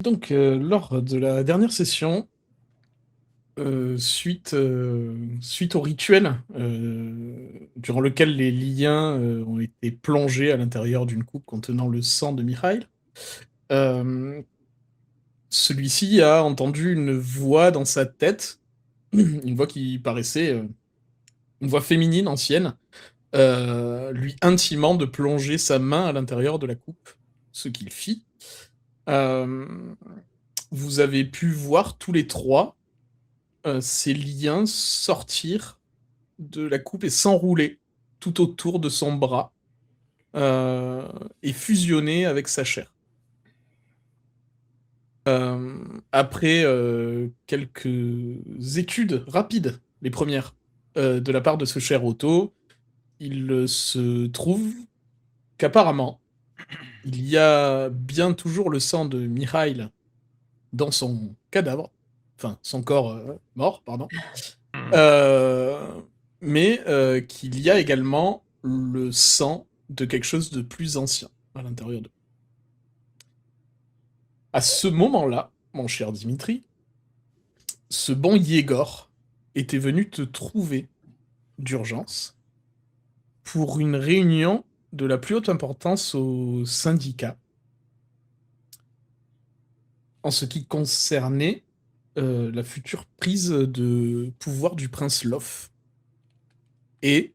Donc, lors de la dernière session, suite au rituel durant lequel les liens ont été plongés à l'intérieur d'une coupe contenant le sang de Mikhail, euh, celui-ci a entendu une voix dans sa tête, une voix qui paraissait une voix féminine ancienne, lui intimant de plonger sa main à l'intérieur de la coupe, ce qu'il fit. Euh, Vous avez pu voir tous les trois ces liens sortir de la coupe et s'enrouler tout autour de son bras euh, et fusionner avec sa chair. Après quelques études rapides, les premières, de la part de ce cher Otto, il se trouve qu'apparemment, il y a bien toujours le sang de Mihail dans son cadavre, enfin son corps mort, pardon. Euh, mais qu'il y a également le sang de quelque chose de plus ancien à l'intérieur d'eux. À ce moment-là, mon cher Dimitri, ce bon Yegor était venu te trouver d'urgence pour une réunion de la plus haute importance au syndicat en ce qui concernait la future prise de pouvoir du prince Lof. Et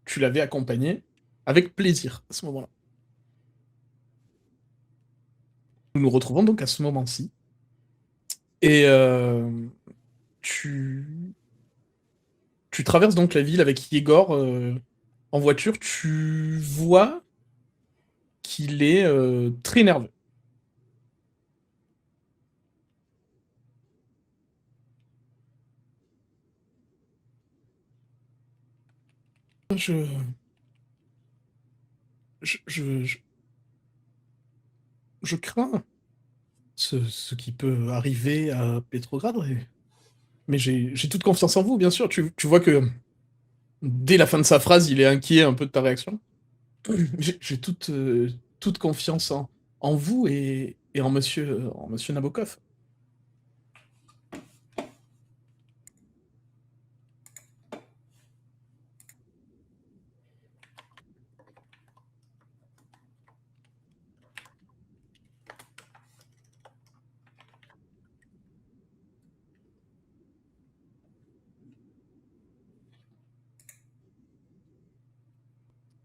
tu l'avais accompagné avec plaisir à ce moment-là. Nous nous retrouvons donc à ce moment-ci. Et tu, tu traverses donc la ville avec Yegor en voiture. Tu vois qu'il est très nerveux. Je, je, je, je, je crains ce qui peut arriver à Petrograd. Mais j'ai toute confiance en vous, bien sûr. Tu vois que dès la fin de sa phrase, il est inquiet un peu de ta réaction. J'ai toute confiance en vous et en monsieur Nabokov.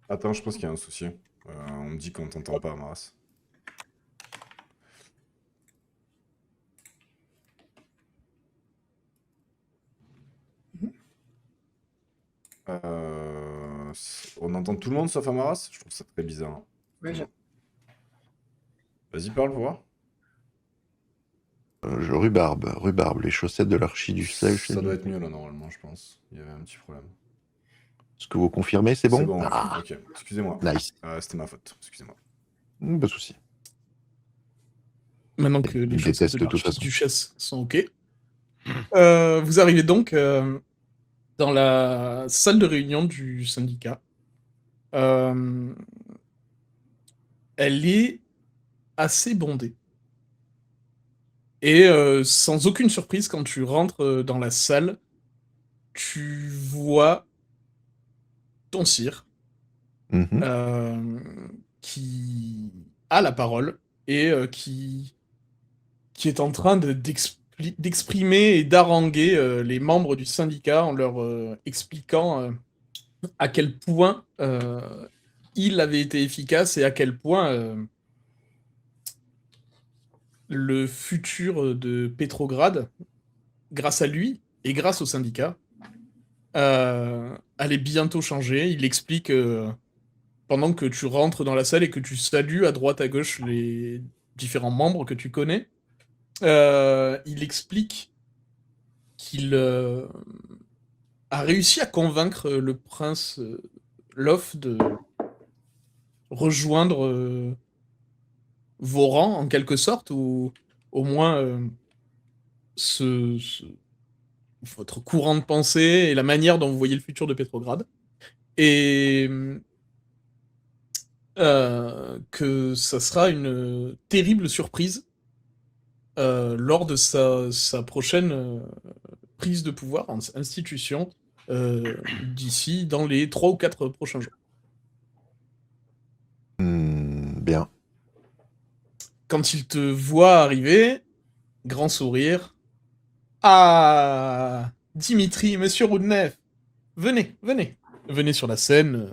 Attends, je pense qu'il y a un souci. On me dit qu'on t'entend pas, Maras. On entend tout le monde sauf Amaras? Je trouve ça très bizarre. Ouais, Excuse-moi. Vas-y, parle pour voir. Rhubarbe, les chaussettes de l'archi du sèche. Ça doit être mieux là, normalement, je pense. Il y avait un petit problème. Est-ce que vous confirmez, c'est C'est bon? bon, ouais. Ah, Ok, excusez-moi. nice. C'était ma faute, excusez-moi. Pas de souci. Maintenant que les Il chaussettes de déteste de toute façon. l'archiduchesse sont OK. Vous arrivez donc dans la salle de réunion du syndicat. Euh, Elle est assez bondée. Et sans aucune surprise, quand tu rentres dans la salle, tu vois ton sire Mhm. euh, qui a la parole et qui est en train d'exprimer et d'haranguer les membres du syndicat en leur expliquant à quel point il avait été efficace et à quel point le futur de Petrograd, grâce à lui et grâce au syndicat, allait bientôt changer. Il explique pendant que tu rentres dans la salle et que tu salues à droite à gauche les différents membres que tu connais, il explique qu'il a réussi à convaincre le prince Lof de rejoindre vos rangs en quelque sorte, ou au moins ce, ce- votre courant de pensée et la manière dont vous voyez le futur de Petrograd. Et que ça sera une terrible surprise lors de sa prochaine prise de pouvoir en institution d'ici dans les 3 ou 4 prochains jours. Bien. Quand il te voit arriver, grand sourire. Ah, Dimitri, monsieur Roudnev, venez, venez. Venez sur la scène.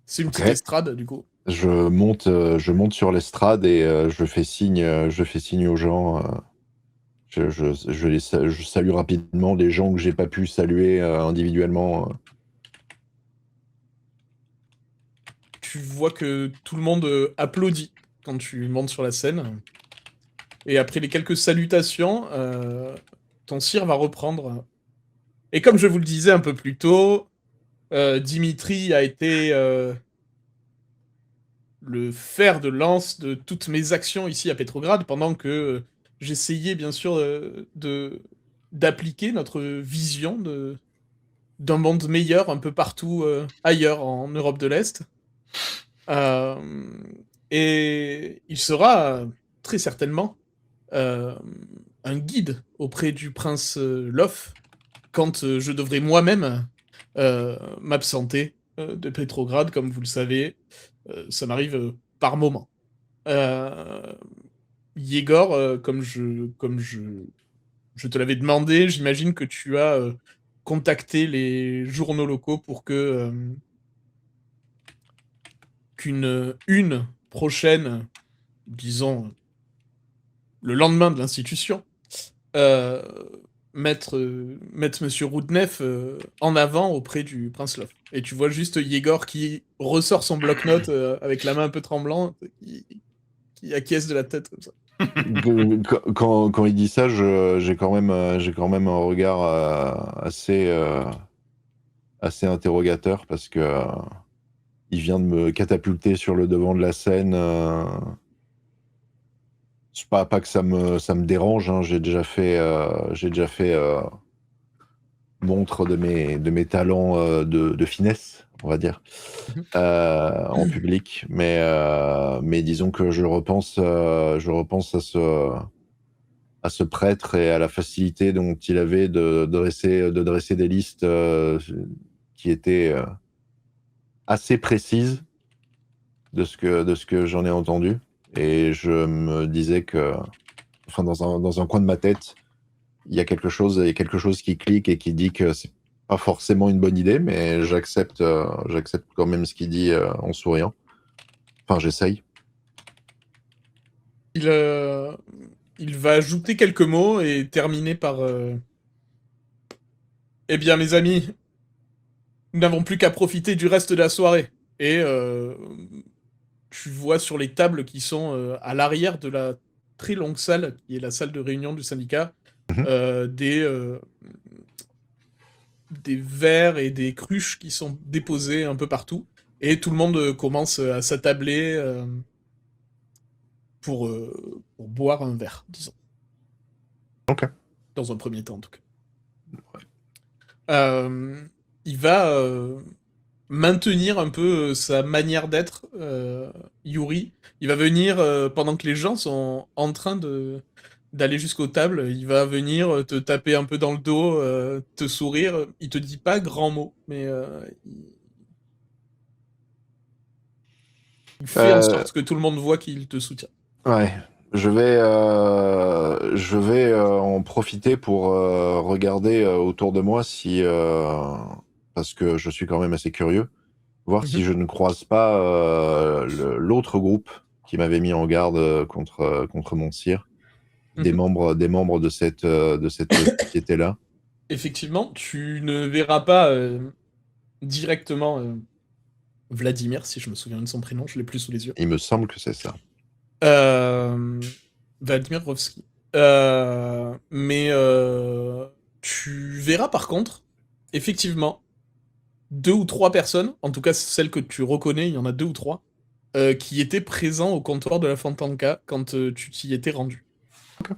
C'est une petite estrade, du coup. Je monte sur l'estrade et je fais signe aux gens. Je salue rapidement des gens que j'ai pas pu saluer individuellement. Tu vois que tout le monde applaudit quand tu montes sur la scène. Et après les quelques salutations, ton sire va reprendre. Et comme je vous le disais un peu plus tôt, Dimitri a été le fer de lance de toutes mes actions ici à Petrograd, pendant que j'essayais bien sûr d'appliquer notre vision d'un monde meilleur un peu partout ailleurs en Europe de l'Est. Et il sera très certainement un guide auprès du prince Lof quand je devrais moi-même m'absenter de Petrograd, comme vous le savez. Ça m'arrive par moment. Yegor, comme je te l'avais demandé, j'imagine que tu as contacté les journaux locaux pour qu'une prochaine, disons, le lendemain de l'institution, mettre Monsieur Roudnev en avant auprès du prince Love. Et tu vois juste Yegor qui ressort son bloc-notes avec la main un peu tremblante, qui acquiesce de la tête comme ça. Quand il dit ça, j'ai quand même un regard assez interrogateur parce que il vient de me catapulter sur le devant de la scène. C'est pas que ça me dérange, hein. J'ai déjà fait montre de mes talents de finesse, on va dire, en public. Mais disons que je repense à ce prêtre et à la facilité dont il avait de dresser des listes qui étaient assez précises de ce que j'en ai entendu. Et je me disais que, enfin, dans un coin de ma tête, il y a quelque chose qui clique et qui dit que c'est pas forcément une bonne idée, mais j'accepte quand même ce qu'il dit en souriant. Enfin, j'essaye. Il va ajouter quelques mots et terminer par Eh bien, mes amis, nous n'avons plus qu'à profiter du reste de la soirée. Et tu vois sur les tables qui sont à l'arrière de la très longue salle, qui est la salle de réunion du syndicat, des verres et des cruches qui sont déposés un peu partout. Et tout le monde commence à s'attabler pour boire un verre, disons. Ok. Dans un premier temps, en tout cas. Il va maintenir un peu sa manière d'être, Yuri. Il va venir, pendant que les gens sont en train d'aller jusqu'aux tables, il va venir te taper un peu dans le dos, te sourire. Il te dit pas grand mot, mais il fait en sorte que tout le monde voit qu'il te soutient. Ouais. Je vais en profiter pour regarder autour de moi parce que je suis quand même assez curieux, voir si je ne croise pas l'autre groupe qui m'avait mis en garde contre mon sire, des membres de cette société-là. Effectivement, tu ne verras pas directement Vladimir, si je me souviens de son prénom, je l'ai plus sous les yeux. Il me semble que c'est ça. Vladimir Rovski. Mais tu verras par contre, effectivement, 2 ou 3 personnes, en tout cas celles que tu reconnais, il y en a 2 ou 3, qui étaient présents au comptoir de la Fontanka quand tu t'y étais rendu. Okay.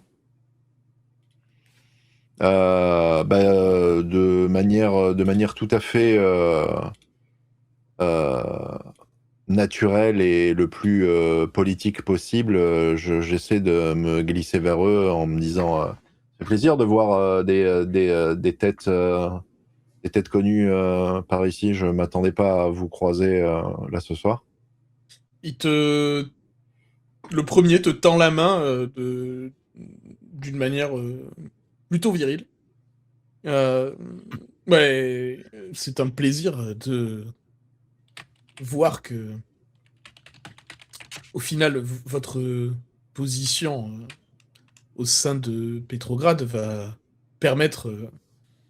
De manière tout à fait naturel et le plus politique possible, j'essaie de me glisser vers eux en me disant ça fait plaisir de voir des têtes connues par ici. Je m'attendais pas à vous croiser là ce soir. Le premier te tend la main d'une manière plutôt virile. Ouais, c'est un plaisir de voir que, au final, votre position au sein de Petrograd va permettre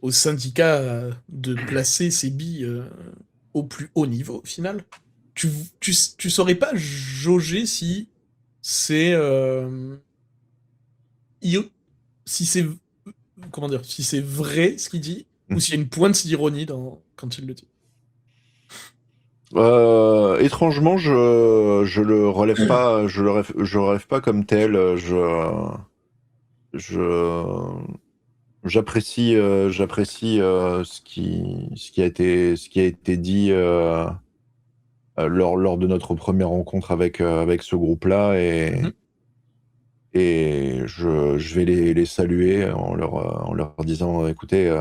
au syndicat de placer ses billes au plus haut niveau, au final. Tu saurais pas jauger si c'est si c'est comment dire, si c'est vrai ce qu'il dit ou s'il y a une pointe d'ironie quand il le dit. Étrangement, je le relève pas, je le relève pas comme tel. Je j'apprécie ce qui a été dit lors de notre première rencontre avec ce groupe-là Mhm. et je vais les saluer en leur disant écoutez,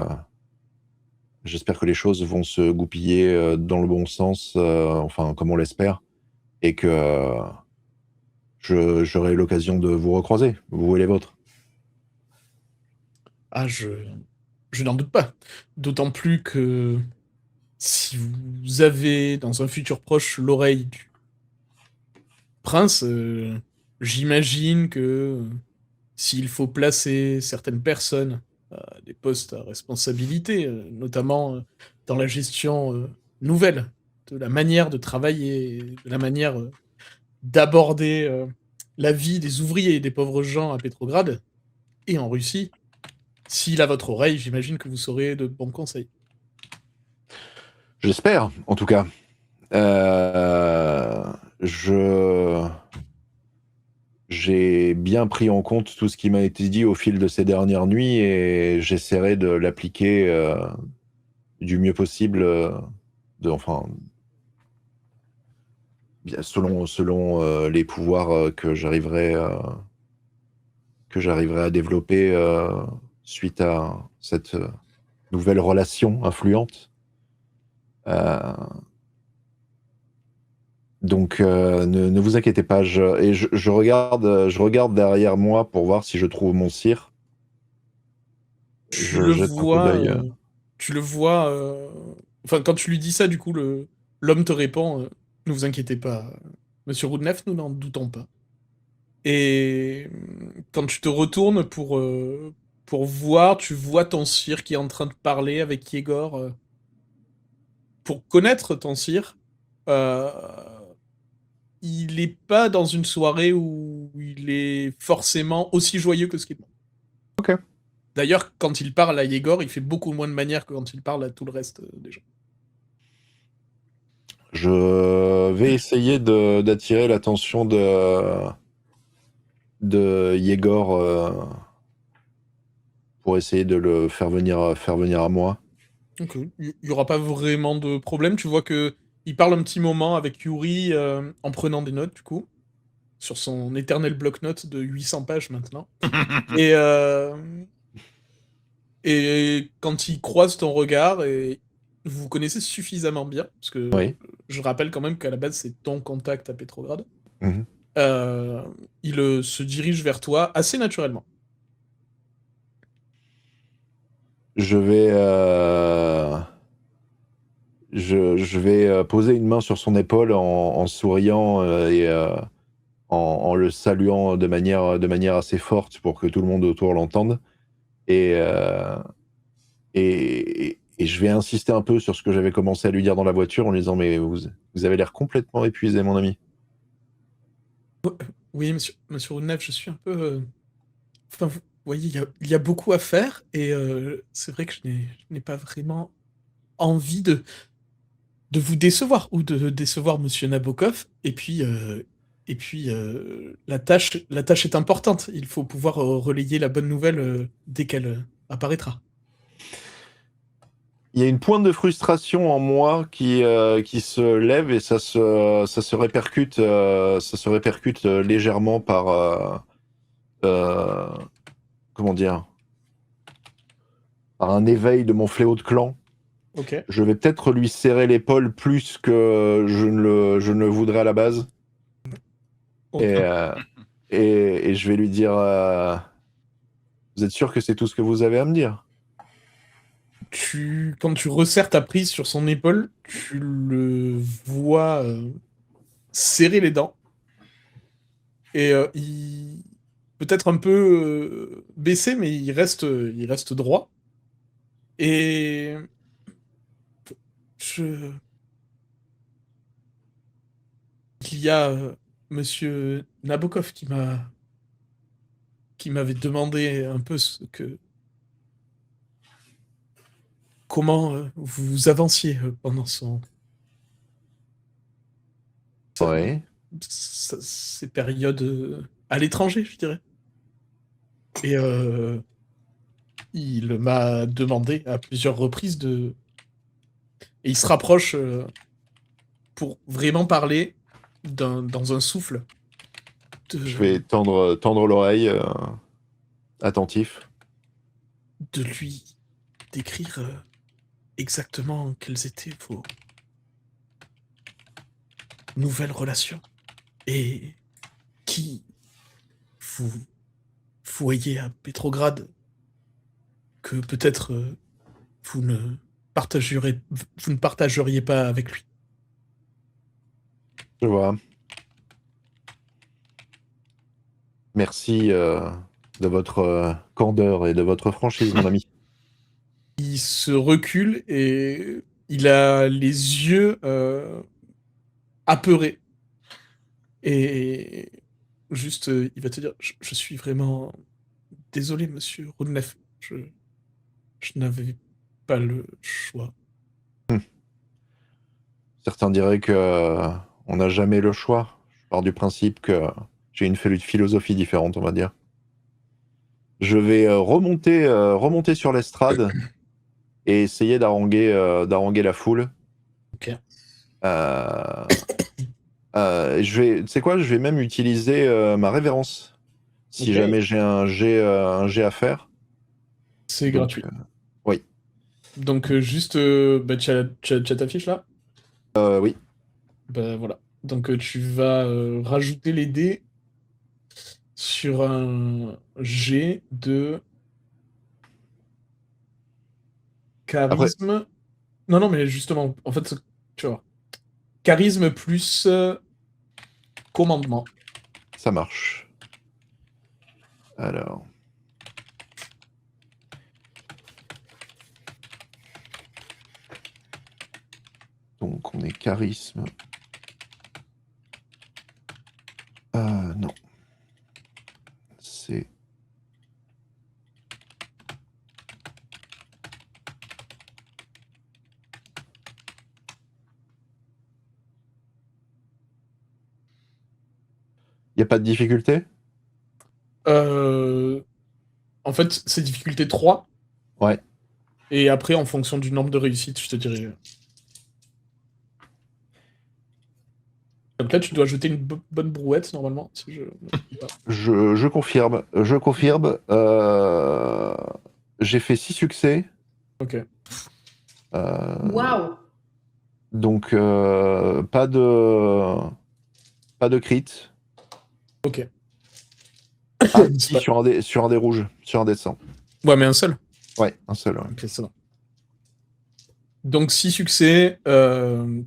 j'espère que les choses vont se goupiller dans le bon sens, enfin comme on l'espère, et que j'aurai l'occasion de vous recroiser, vous et les vôtres. Ah, je n'en doute pas. D'autant plus que si vous avez dans un futur proche l'oreille du prince, j'imagine que s'il faut placer certaines personnes à des postes à responsabilité, notamment dans la gestion nouvelle de la manière de travailler, de la manière d'aborder la vie des ouvriers et des pauvres gens à Pétrograd et en Russie, s'il a votre oreille, j'imagine que vous saurez de bons conseils. J'espère, en tout cas. Euh, je J'ai bien pris en compte tout ce qui m'a été dit au fil de ces dernières nuits et j'essaierai de l'appliquer du mieux possible, enfin, selon les pouvoirs que j'arriverai à développer suite à cette nouvelle relation influente. Euh, Donc ne vous inquiétez pas, je regarde derrière moi pour voir si je trouve mon cire. Tu Je le jette un coup vois, d'œil. tu le vois. Enfin, quand tu lui dis ça, du coup, l'homme te répond ne vous inquiétez pas, Monsieur Roudneff, nous n'en doutons pas. Et quand tu te retournes pour voir, tu vois ton sire qui est en train de parler avec Yegor. Pour connaître ton sire, euh, il n'est pas dans une soirée où il est forcément aussi joyeux que ce qu'il montre. Ok. D'ailleurs, quand il parle à Yegor, il fait beaucoup moins de manières que quand il parle à tout le reste des gens. Je vais essayer d'attirer l'attention de Yegor pour essayer de le faire venir à moi. Donc, il n'y aura pas vraiment de problème. Tu vois que il parle un petit moment avec Yuri en prenant des notes, du coup, sur son éternel bloc-notes de 800 pages maintenant. Et, euh, et quand il croise ton regard, et vous vous connaissez suffisamment bien, parce que Oui. je rappelle quand même qu'à la base, c'est ton contact à Petrograd, Mhm. euh, il se dirige vers toi assez naturellement. Je vais, je vais poser une main sur son épaule en souriant et en le saluant de manière assez forte pour que tout le monde autour l'entende. Et, et je vais insister un peu sur ce que j'avais commencé à lui dire dans la voiture en lui disant mais vous avez l'air complètement épuisé, mon ami. Oui, monsieur Roudneff, je suis un peu... Enfin, vous voyez, il y a beaucoup à faire, et c'est vrai que je n'ai pas vraiment envie de vous décevoir, ou de décevoir monsieur Nabokov, et puis la tâche est importante. Il faut pouvoir relayer la bonne nouvelle dès qu'elle apparaîtra. Il y a une pointe de frustration en moi qui se lève et ça se répercute légèrement par comment dire, par un éveil de mon fléau de clan. Ok. Je vais peut-être lui serrer l'épaule plus que je ne le voudrais à la base. Ok. Et je vais lui dire vous êtes sûr que c'est tout ce que vous avez à me dire? Quand tu resserres ta prise sur son épaule, tu le vois serrer les dents. Et il peut-être un peu baissé, mais il reste droit. Et je... il y a Monsieur Nabokov qui m'avait demandé un peu comment vous avanciez pendant Ouais. ces périodes à l'étranger, je dirais. Et il m'a demandé à plusieurs reprises de... Et il se rapproche pour vraiment parler dans un souffle Je vais de, tendre l'oreille, attentif. de lui décrire exactement quelles étaient vos nouvelles relations et qui vous voyez à Pétrograd que peut-être vous ne partageriez pas avec lui. Je vois. Merci de votre candeur et de votre franchise, mon ami. Il se recule et il a les yeux apeurés. Et juste, il va te dire, je suis vraiment désolé, monsieur Rodnef. Je n'avais pas le choix. Certains diraient que on n'a jamais le choix. Je pars du principe que j'ai une philosophie différente, on va dire. Je vais remonter sur l'estrade et essayer d'haranguer la foule. Ok. Tu sais quoi, je vais même utiliser ma révérence si Ok. jamais j'ai un jet à faire. C'est Donc, gratuit. oui. Donc juste, bah, tu as ta fiche là? Oui. Bah voilà. Donc tu vas rajouter les dés sur un G de Après, charisme. Non, non, mais justement, en fait, tu vois. Charisme plus commandement. ça marche. Alors. Donc, on est charisme. Non. C'est. Il n'y a pas de difficulté? Euh, En fait, c'est difficulté 3. Ouais. Et après, en fonction du nombre de réussites, je te dirais. Donc là, tu dois ajouter une bonne brouette, normalement, si je me trompe pas. Je confirme. Je confirme. J'ai fait 6 succès. Ok. Euh, Waouh! donc, pas de crit. Ok. Ah, C'est si, pas- sur un des rouges. Sur un des 100. Ouais, mais un seul. Ouais, un seul. Ouais. Ok, ça va. Donc, 6 succès,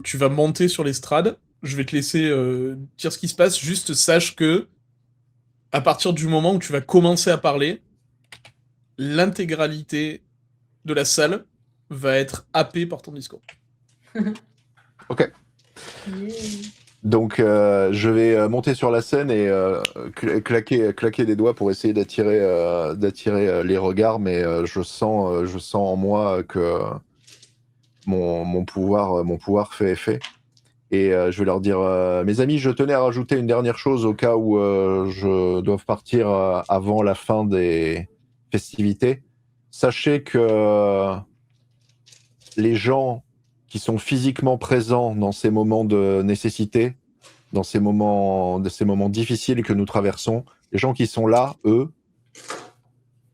tu vas monter sur l'estrade. Je vais te laisser dire ce qui se passe. Juste sache que, à partir du moment où tu vas commencer à parler, l'intégralité de la salle va être happée par ton discours. Ok. Yeah. Donc, je vais monter sur la scène et claquer des doigts pour essayer d'attirer les regards, mais je sens en moi que mon pouvoir fait effet. Et je vais leur dire, mes amis, je tenais à rajouter une dernière chose au cas où je dois partir avant la fin des festivités. Sachez que les gens qui sont physiquement présents dans ces moments de nécessité, dans ces moments difficiles que nous traversons, les gens qui sont là, eux,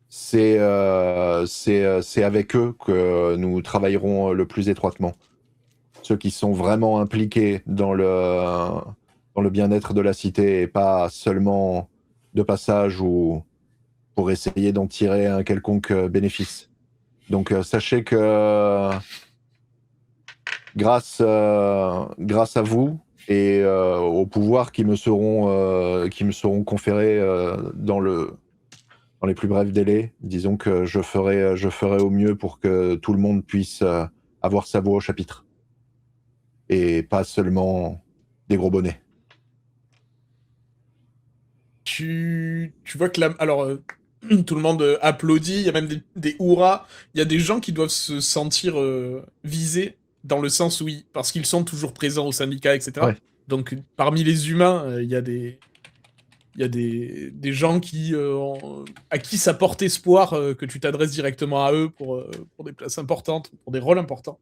c'est avec eux que nous travaillerons le plus étroitement. Ceux qui sont vraiment impliqués dans le bien-être de la cité et pas seulement de passage ou pour essayer d'en tirer un quelconque bénéfice. Donc sachez que grâce à vous et aux pouvoirs qui me seront conférés dans les plus brefs délais, disons que je ferai au mieux pour que tout le monde puisse avoir sa voix au chapitre. Et pas seulement des gros bonnets. Tu vois que tout le monde applaudit, il y a même des hurrahs, il y a des gens qui doivent se sentir visés dans le sens où parce qu'ils sont toujours présents au syndicat, etc. Ouais. Donc parmi les humains, il y a des gens à qui ça porte espoir que tu t'adresses directement à eux pour des places importantes, pour des rôles importants.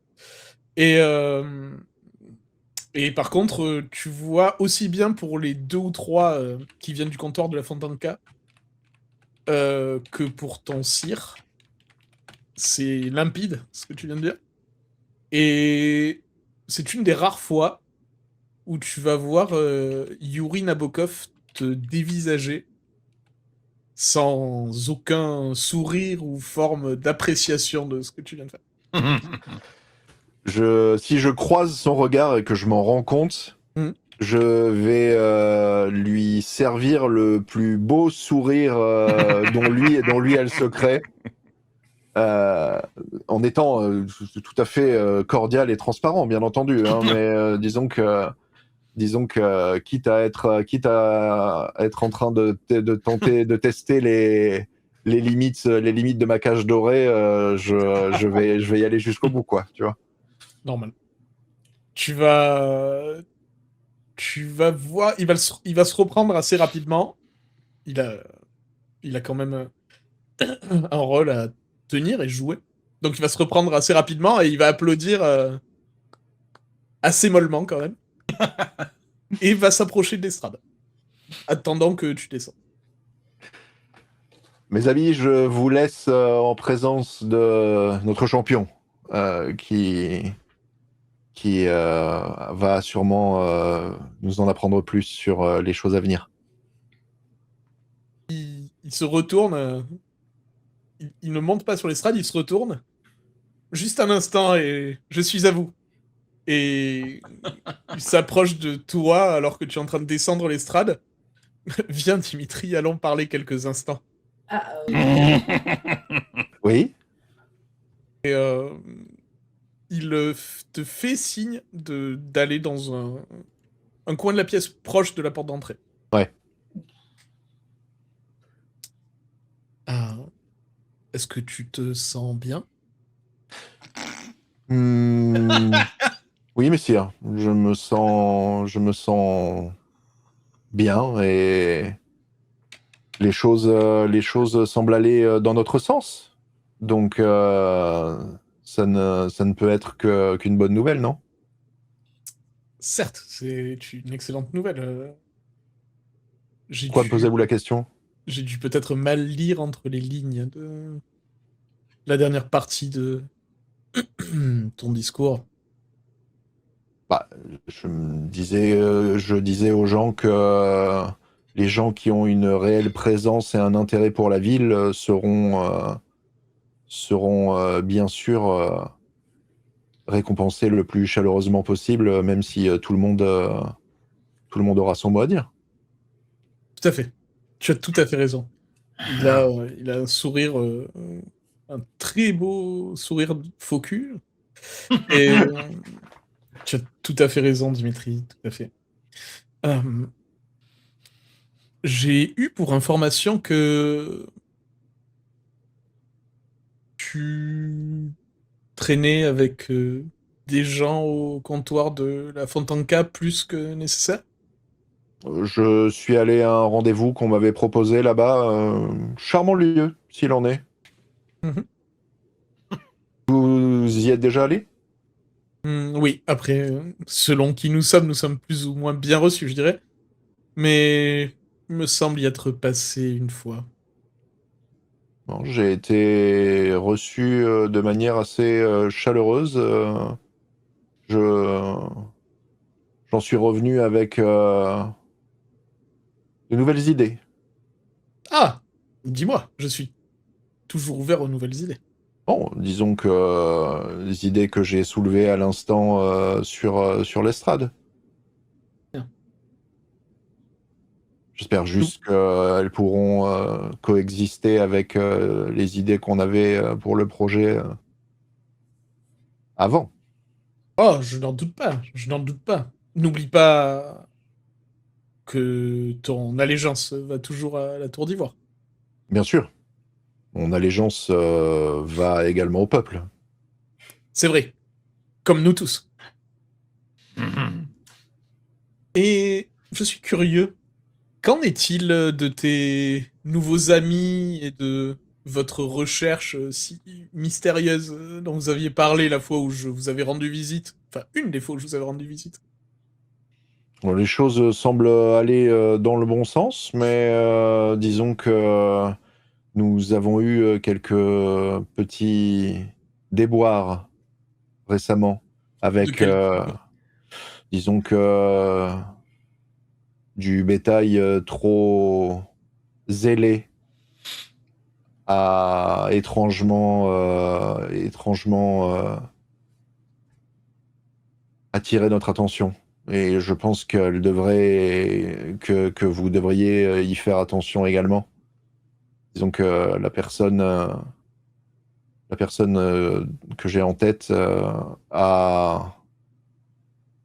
Et par contre, tu vois aussi bien pour les 2 ou 3 qui viennent du comptoir de la Fontanka que pour ton sire. C'est limpide, ce que tu viens de dire. Et c'est une des rares fois où tu vas voir Yuri Nabokov te dévisager sans aucun sourire ou forme d'appréciation de ce que tu viens de faire. Si je croise son regard et que je m'en rends compte, je vais lui servir le plus beau sourire dont lui a le secret, en étant tout à fait cordial et transparent, bien entendu. Hein, mais disons que quitte à être en train de tenter de tester les limites de ma cage dorée, je vais y aller jusqu'au bout, quoi, tu vois. Normal. Tu vas voir, il va se reprendre assez rapidement. Il a quand même un rôle à tenir et jouer. Donc il va se reprendre assez rapidement et il va applaudir assez mollement quand même. Et va s'approcher de l'estrade, attendant que tu descends. Mes amis, je vous laisse en présence de notre champion, qui va sûrement nous en apprendre plus sur les choses à venir. Il se retourne, il ne monte pas sur l'estrade, il se retourne. Juste un instant et je suis à vous. Et il s'approche de toi alors que tu es en train de descendre l'estrade. Viens Dimitri, allons parler quelques instants. Oui. Et il te fait signe d'aller dans un coin de la pièce proche de la porte d'entrée. Ouais. Est-ce que tu te sens bien? Oui, messire. Je me sens bien et les choses semblent aller dans notre sens. Donc, ça ne peut être qu'une bonne nouvelle, non? Certes, c'est une excellente nouvelle. Pourquoi me posez-vous la question? J'ai dû peut-être mal lire entre les lignes de la dernière partie de ton discours. Bah, je disais aux gens que les gens qui ont une réelle présence et un intérêt pour la ville seront bien sûr récompensés le plus chaleureusement possible, même si tout le monde aura son mot à dire. Tout à fait. Tu as tout à fait raison. Il a un sourire, un très beau sourire faux cul. Et tu as tout à fait raison, Dimitri, tout à fait. J'ai eu pour information que tu traînais avec des gens au comptoir de la Fontanka plus que nécessaire. Je suis allé à un rendez-vous qu'on m'avait proposé là-bas. Charmant lieu, s'il en est. Mhm. Vous y êtes déjà allé? Oui, après, selon qui nous sommes plus ou moins bien reçus, je dirais. Mais il me semble y être passé une fois. Bon, j'ai été reçu de manière assez chaleureuse. Je, j'en suis revenu avec de nouvelles idées. Ah! Dis-moi, je suis toujours ouvert aux nouvelles idées. Bon, disons que les idées que j'ai soulevées à l'instant sur l'estrade. Bien. J'espère Nous- juste qu'elles pourront coexister avec les idées qu'on avait pour le projet avant. Oh, je n'en doute pas, je n'en doute pas. N'oublie pas que ton allégeance va toujours à la Tour d'Ivoire. Bien sûr, mon allégeance va également au peuple. C'est vrai, comme nous tous. Et je suis curieux, qu'en est-il de tes nouveaux amis et de votre recherche si mystérieuse dont vous aviez parlé la fois où je vous avais rendu visite? Enfin, une des fois où je vous avais rendu visite. Bon, les choses semblent aller dans le bon sens, mais disons que nous avons eu quelques petits déboires récemment De avec, quel type? disons que du bétail trop zélé a étrangement attiré notre attention. Et je pense que vous devriez y faire attention également. Disons que la personne que j'ai en tête a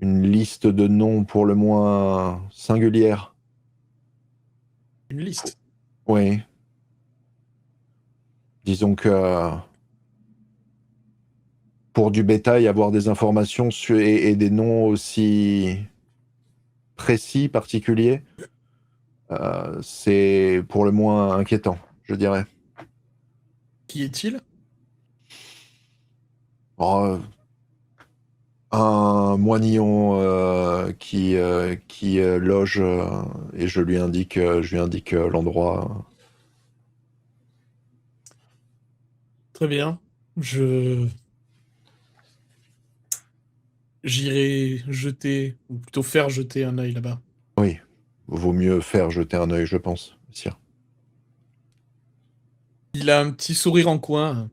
une liste de noms pour le moins singulière. Une liste. Oui, disons que pour du bétail, avoir des informations et des noms aussi précis, particuliers, c'est pour le moins inquiétant, je dirais. Qui est-il? Oh, un moignon qui loge et je lui indique l'endroit. Très bien. Je J'irai jeter, ou plutôt faire jeter un œil là-bas. Oui, vaut mieux faire jeter un œil, je pense, sire. Il a un petit sourire en coin.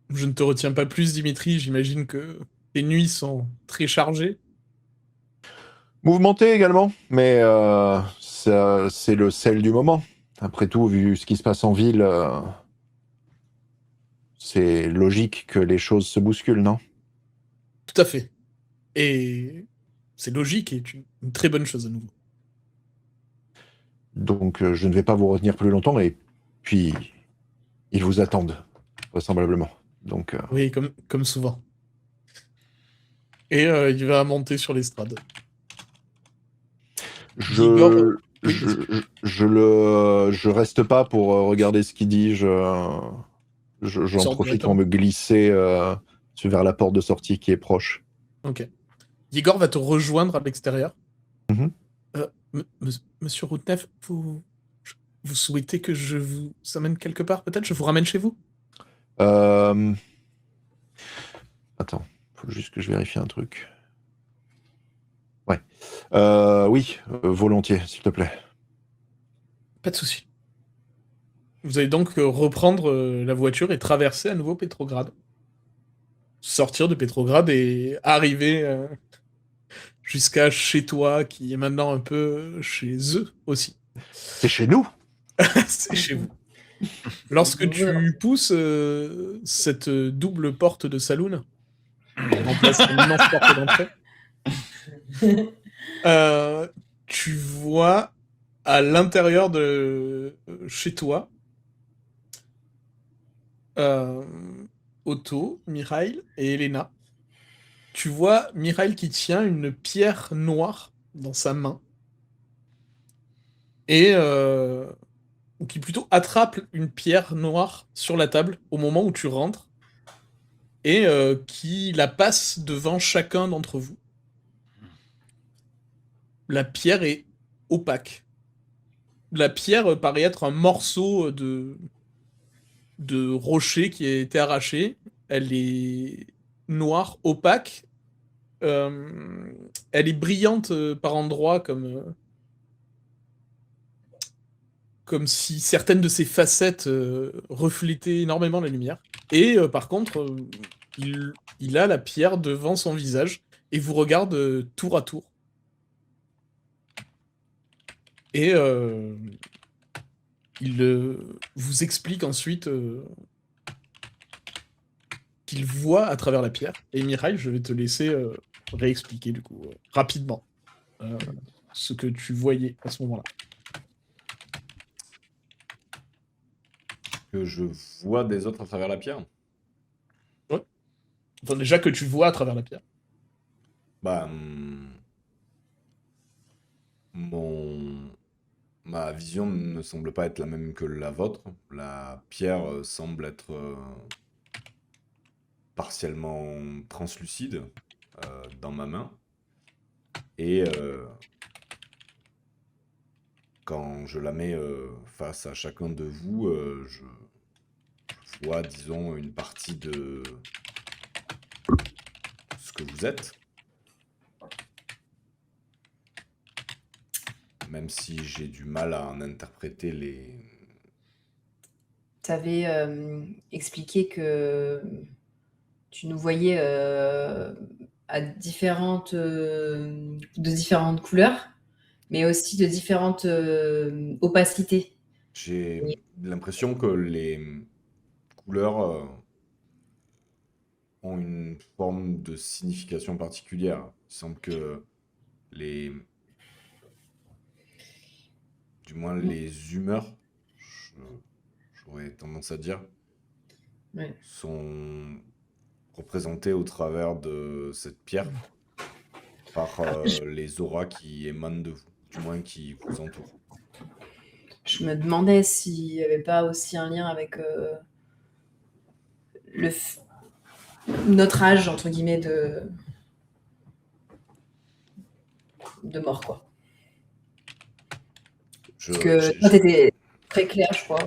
Je ne te retiens pas plus, Dimitri. J'imagine que tes nuits sont très chargées. Mouvementé également, mais c'est le sel du moment. Après tout, vu ce qui se passe en ville, c'est logique que les choses se bousculent, non? Tout à fait. Et c'est logique et une très bonne chose à nouveau. Donc je ne vais pas vous retenir plus longtemps, et puis ils vous attendent, vraisemblablement. Donc Oui, comme souvent. Et il va monter sur l'estrade. Igor, je, oui, vas-y. je reste pas pour regarder ce qu'il dit, Tu j'en sors profite pour directement. me glisser vers la porte de sortie qui est proche. Ok. Igor va te rejoindre à l'extérieur. Mhm. Monsieur Routneff, vous souhaitez que je vous amène quelque part, peut-être? Je vous ramène chez vous? Euh, Attends, faut juste que je vérifie un truc. Ouais. Oui, volontiers, s'il te plaît. Pas de souci. Vous allez donc reprendre la voiture et traverser à nouveau Pétrograd. Sortir de Pétrograd et arriver jusqu'à chez toi, qui est maintenant un peu chez eux aussi. C'est chez nous? C'est chez vous. Lorsque tu pousses cette double porte de saloon, qui remplace l'immense porte d'entrée, euh, tu vois à l'intérieur de chez toi euh, Otto, Mikhail et Elena. Tu vois Mikhail qui tient une pierre noire dans sa main et ou qui plutôt attrape une pierre noire sur la table au moment où tu rentres et qui la passe devant chacun d'entre vous. La pierre est opaque. La pierre paraît être un morceau de rocher qui a été arraché. Elle est noire, opaque. Elle est brillante par endroits comme si certaines de ses facettes reflétaient énormément la lumière. Et par contre, il a la pierre devant son visage et vous regarde tour à tour. Et il vous explique ensuite qu'il voit à travers la pierre. Et Mireille, je vais te laisser réexpliquer du coup rapidement ce que tu voyais à ce moment-là. Que je vois des autres à travers la pierre. Enfin, déjà que tu vois à travers la pierre. Bah, ma vision ne semble pas être la même que la vôtre. La pierre semble être partiellement translucide dans ma main. Et quand je la mets face à chacun de vous, je vois, disons, une partie de ce que vous êtes. Même si j'ai du mal à en interpréter les... Tu avais expliqué que tu nous voyais à de différentes couleurs, mais aussi de différentes opacités. J'ai l'impression que les couleurs ont une forme de signification particulière. Il semble que du moins les humeurs, j'aurais tendance à dire, Ouais. sont représentées au travers de cette pierre par les auras qui émanent de vous, du moins qui vous entourent. Je me demandais s'il n'y avait pas aussi un lien avec notre âge, entre guillemets, de mort, quoi. Parce que toi, t'étais très clair, je crois.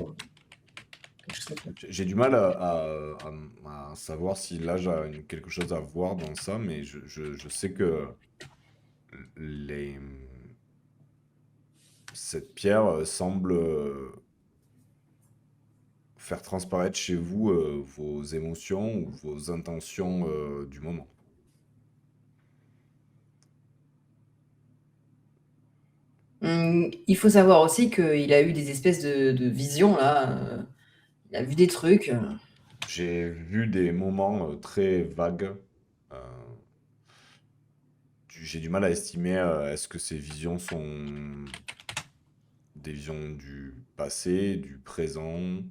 J'ai du mal à savoir si l'âge a quelque chose à voir dans ça, mais je sais que cette pierre semble faire transparaître chez vous vos émotions ou vos intentions du moment. Il faut savoir aussi qu'il a eu des espèces de visions, là. Il a vu des trucs. J'ai vu des moments très vagues. euh, j'ai du mal à estimer est-ce que ces visions sont des visions du passé, du présent?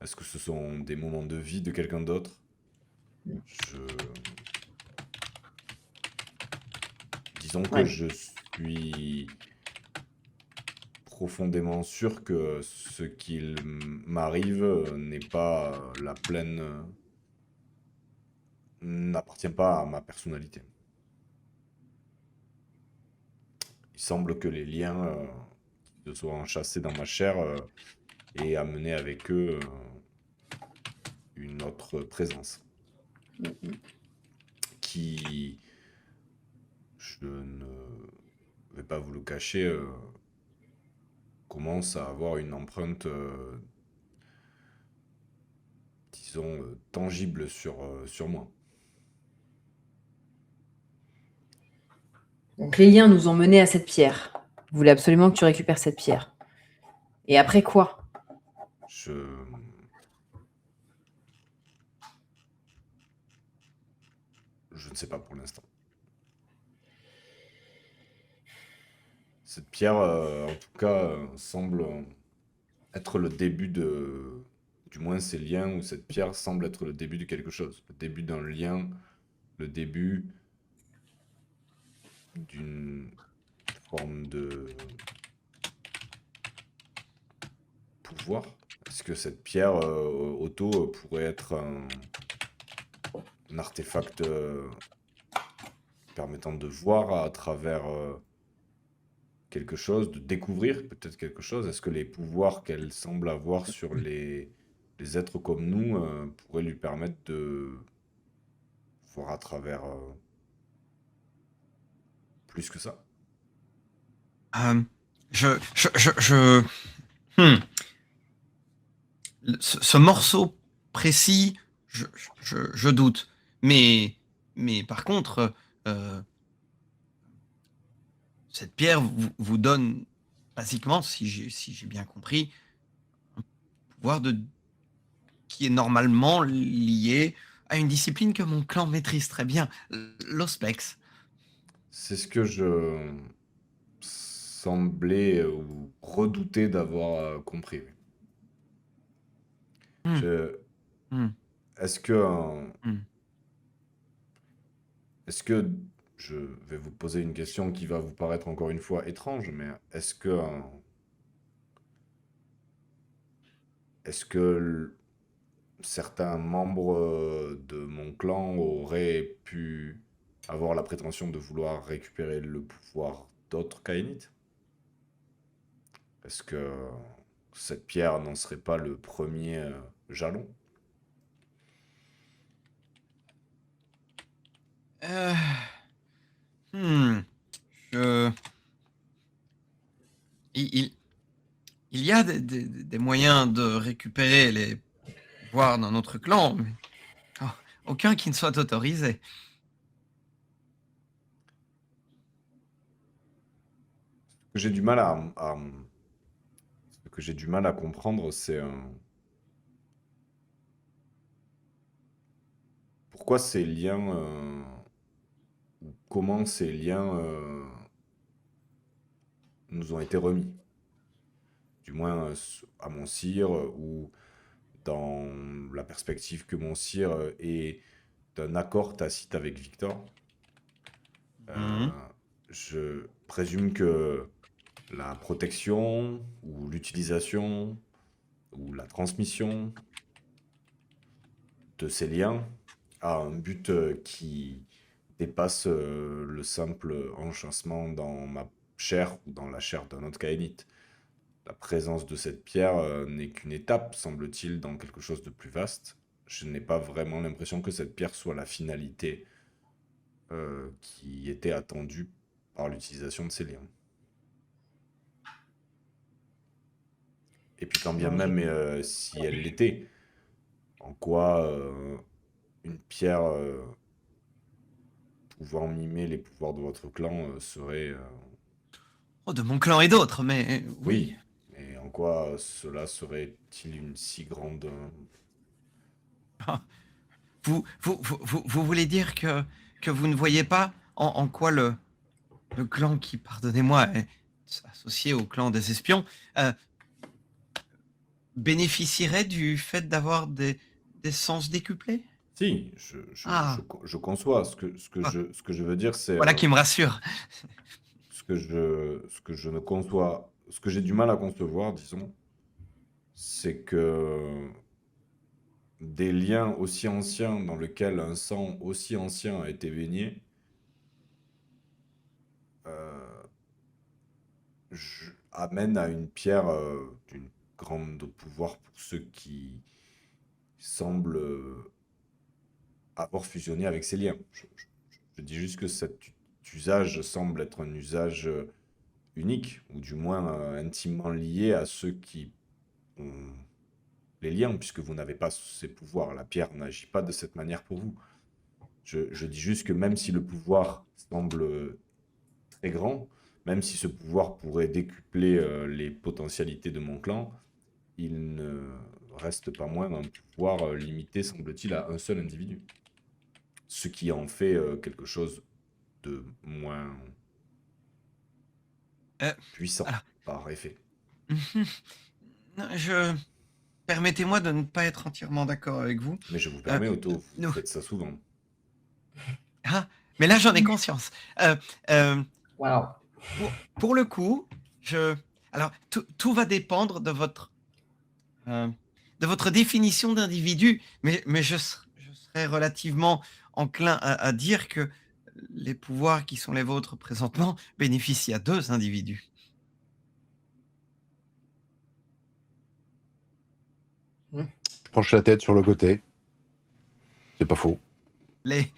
Est-ce que ce sont des moments de vie de quelqu'un d'autre? Je... Disons que Ouais. je suis profondément sûr que ce qu'il m'arrive n'est pas la pleine... n'appartient pas à ma personnalité. Il semble que les liens qui se soient enchâssés dans ma chair aient amené avec eux une autre présence qui, je ne vais pas vous le cacher, commence à avoir une empreinte, disons, tangible sur moi. Donc les liens nous ont menés à cette pierre. Vous voulez absolument que tu récupères cette pierre. Et après quoi? Je ne sais pas pour l'instant. Cette pierre, en tout cas, semble être le début de... Du moins, ces liens ou cette pierre semble être le début de quelque chose. Le début d'un lien, le début d'une forme de pouvoir. Est-ce que cette pierre, Otto, pourrait être un artefact permettant de voir à travers quelque chose, de découvrir peut-être quelque chose? Est-ce que les pouvoirs qu'elle semble avoir sur les êtres comme nous pourraient lui permettre de voir à travers plus que ça? Euh, je... Hmm. Ce morceau précis, je doute. Mais par contre, cette pierre vous donne, basiquement, si j'ai bien compris, un pouvoir qui est normalement lié à une discipline que mon clan maîtrise très bien, l'Ospex. C'est ce que je semblais ou redoutais d'avoir compris. Oui. Hmm. Hmm. Est-ce que Hmm. est-ce que je vais vous poser une question qui va vous paraître encore une fois étrange, mais est-ce que certains membres de mon clan auraient pu avoir la prétention de vouloir récupérer le pouvoir d'autres Kainites? Est-ce que cette pierre n'en serait pas le premier jalon? Euh, hmm. Je- il, il y a des moyens de récupérer les pouvoirs dans notre clan, mais aucun qui ne soit autorisé. Ce que j'ai du mal ce que j'ai du mal à comprendre, c'est pourquoi ces liens, ou comment ces liens nous ont été remis. Du moins à mon sire, ou dans la perspective que mon sire est d'un accord tacite avec Victor. Mhm. Je présume que la protection, ou l'utilisation, ou la transmission de ces liens a un but qui dépasse le simple enchâssement dans ma chair ou dans la chair d'un autre Kaénite. La présence de cette pierre n'est qu'une étape, semble-t-il, dans quelque chose de plus vaste. Je n'ai pas vraiment l'impression que cette pierre soit la finalité qui était attendue par l'utilisation de ces liens. Et puis quand bien Non, même si elle l'était, en quoi une pierre pouvant mimer les pouvoirs de votre clan serait... Oh, de mon clan et d'autres, mais Oui, et en quoi cela serait-il une si grande... Vous voulez dire que vous ne voyez pas en quoi le clan qui, pardonnez-moi, est associé au clan des espions, bénéficierait du fait d'avoir des sens décuplés? Si, Ah, je conçois. ah, Ce que je veux dire, c'est voilà qui me rassure. ce que je ne conçois, ce que j'ai du mal à concevoir, disons, c'est que des liens aussi anciens dans lesquels un sang aussi ancien a été baigné, euh, amène à une pierre d'une grande pouvoir pour ceux qui semblent avoir fusionné avec ces liens. Je dis juste que cet usage semble être un usage unique, ou du moins intimement lié à ceux qui ont les liens, puisque vous n'avez pas ces pouvoirs. La pierre n'agit pas de cette manière pour vous. Je dis juste que même si le pouvoir semble très grand, même si ce pouvoir pourrait décupler les potentialités de mon clan, il ne reste pas moins un pouvoir limité, semble-t-il, à un seul individu. Ce qui en fait quelque chose de moins Euh, puissant, alors, par effet. non, permettez-moi de ne pas être entièrement d'accord avec vous. Mais je vous Euh, permets, Otto, vous nous- faites ça souvent. Ah, mais là, j'en ai conscience. Waouh. Pour le coup, alors, tout va dépendre de votre définition d'individu, mais je serais relativement enclin à dire que les pouvoirs qui sont les vôtres présentement bénéficient à 2 individus. Je penche la tête sur le côté. C'est pas faux. Les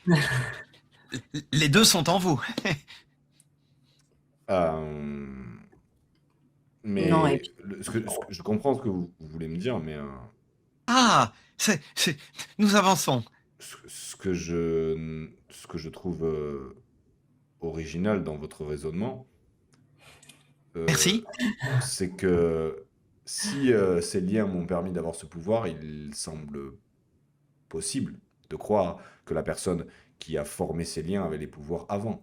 les 2 sont en vous. Euh, Mais Non, et puis- je comprends ce que vous voulez me dire, mais Ah! Nous avançons. ce que je trouve original dans votre raisonnement, Merci. c'est que si ces liens m'ont permis d'avoir ce pouvoir, il semble possible de croire que la personne qui a formé ces liens avait les pouvoirs avant.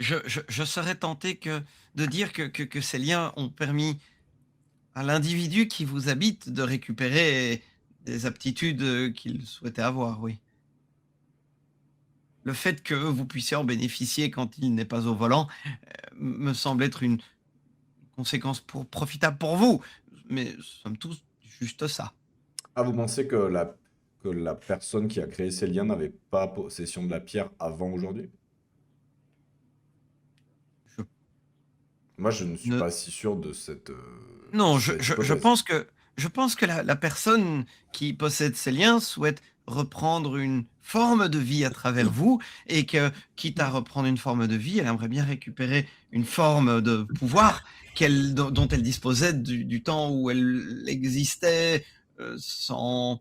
Je serais tenté de dire que ces liens ont permis à l'individu qui vous habite de récupérer des aptitudes qu'il souhaitait avoir, oui. Le fait que vous puissiez en bénéficier quand il n'est pas au volant, me semble être une conséquence profitable pour vous. Mais somme toute, juste ça. Ah, vous pensez que la personne qui a créé ces liens n'avait pas possession de la pierre avant aujourd'hui? Je Moi, je ne suis ne pas si sûr de cette, Non, cette je hypothèse. pense que la personne qui possède ces liens souhaite reprendre une forme de vie à travers vous et que, quitte à reprendre une forme de vie, elle aimerait bien récupérer une forme de pouvoir dont elle disposait du temps où elle existait, sans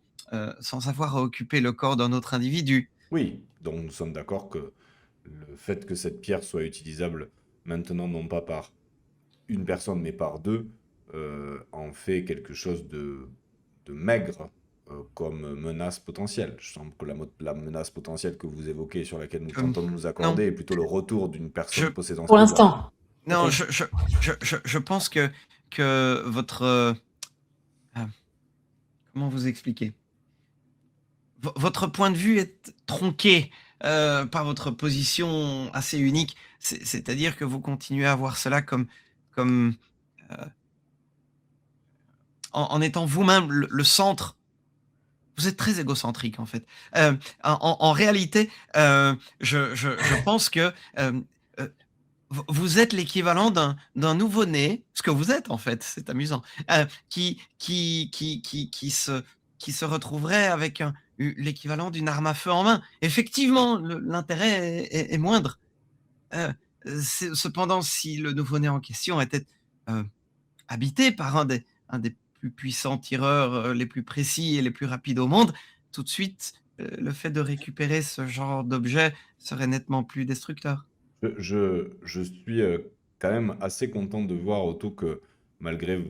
avoir à occuper le corps d'un autre individu. Oui, donc nous sommes d'accord que le fait que cette pierre soit utilisable maintenant non pas par une personne mais par deux en fait quelque chose de maigre comme menace potentielle. Je sens que la menace potentielle que vous évoquez, sur laquelle nous Comme tentons de nous non, accorder, est plutôt le retour d'une je personne possédant ce Pour pouvoir. l'instant. non, Ok. je pense que votre, ah, comment vous expliquer? Votre point de vue est tronqué par votre position assez unique. C'est-à-dire que vous continuez à voir cela comme euh, en étant vous-même le centre. Vous êtes très égocentrique en fait. En réalité, je pense que euh, vous êtes l'équivalent d'un nouveau-né, ce que vous êtes en fait, c'est amusant, qui se retrouverait avec l'équivalent d'une arme à feu en main. Effectivement, l'intérêt est moindre. Euh, Cependant, si le nouveau-né en question était euh, habité par un des plus puissants tireurs, les plus précis et les plus rapides au monde, tout de suite, le fait de récupérer ce genre d'objet serait nettement plus destructeur. Je suis quand même assez content de voir, Otto, que malgré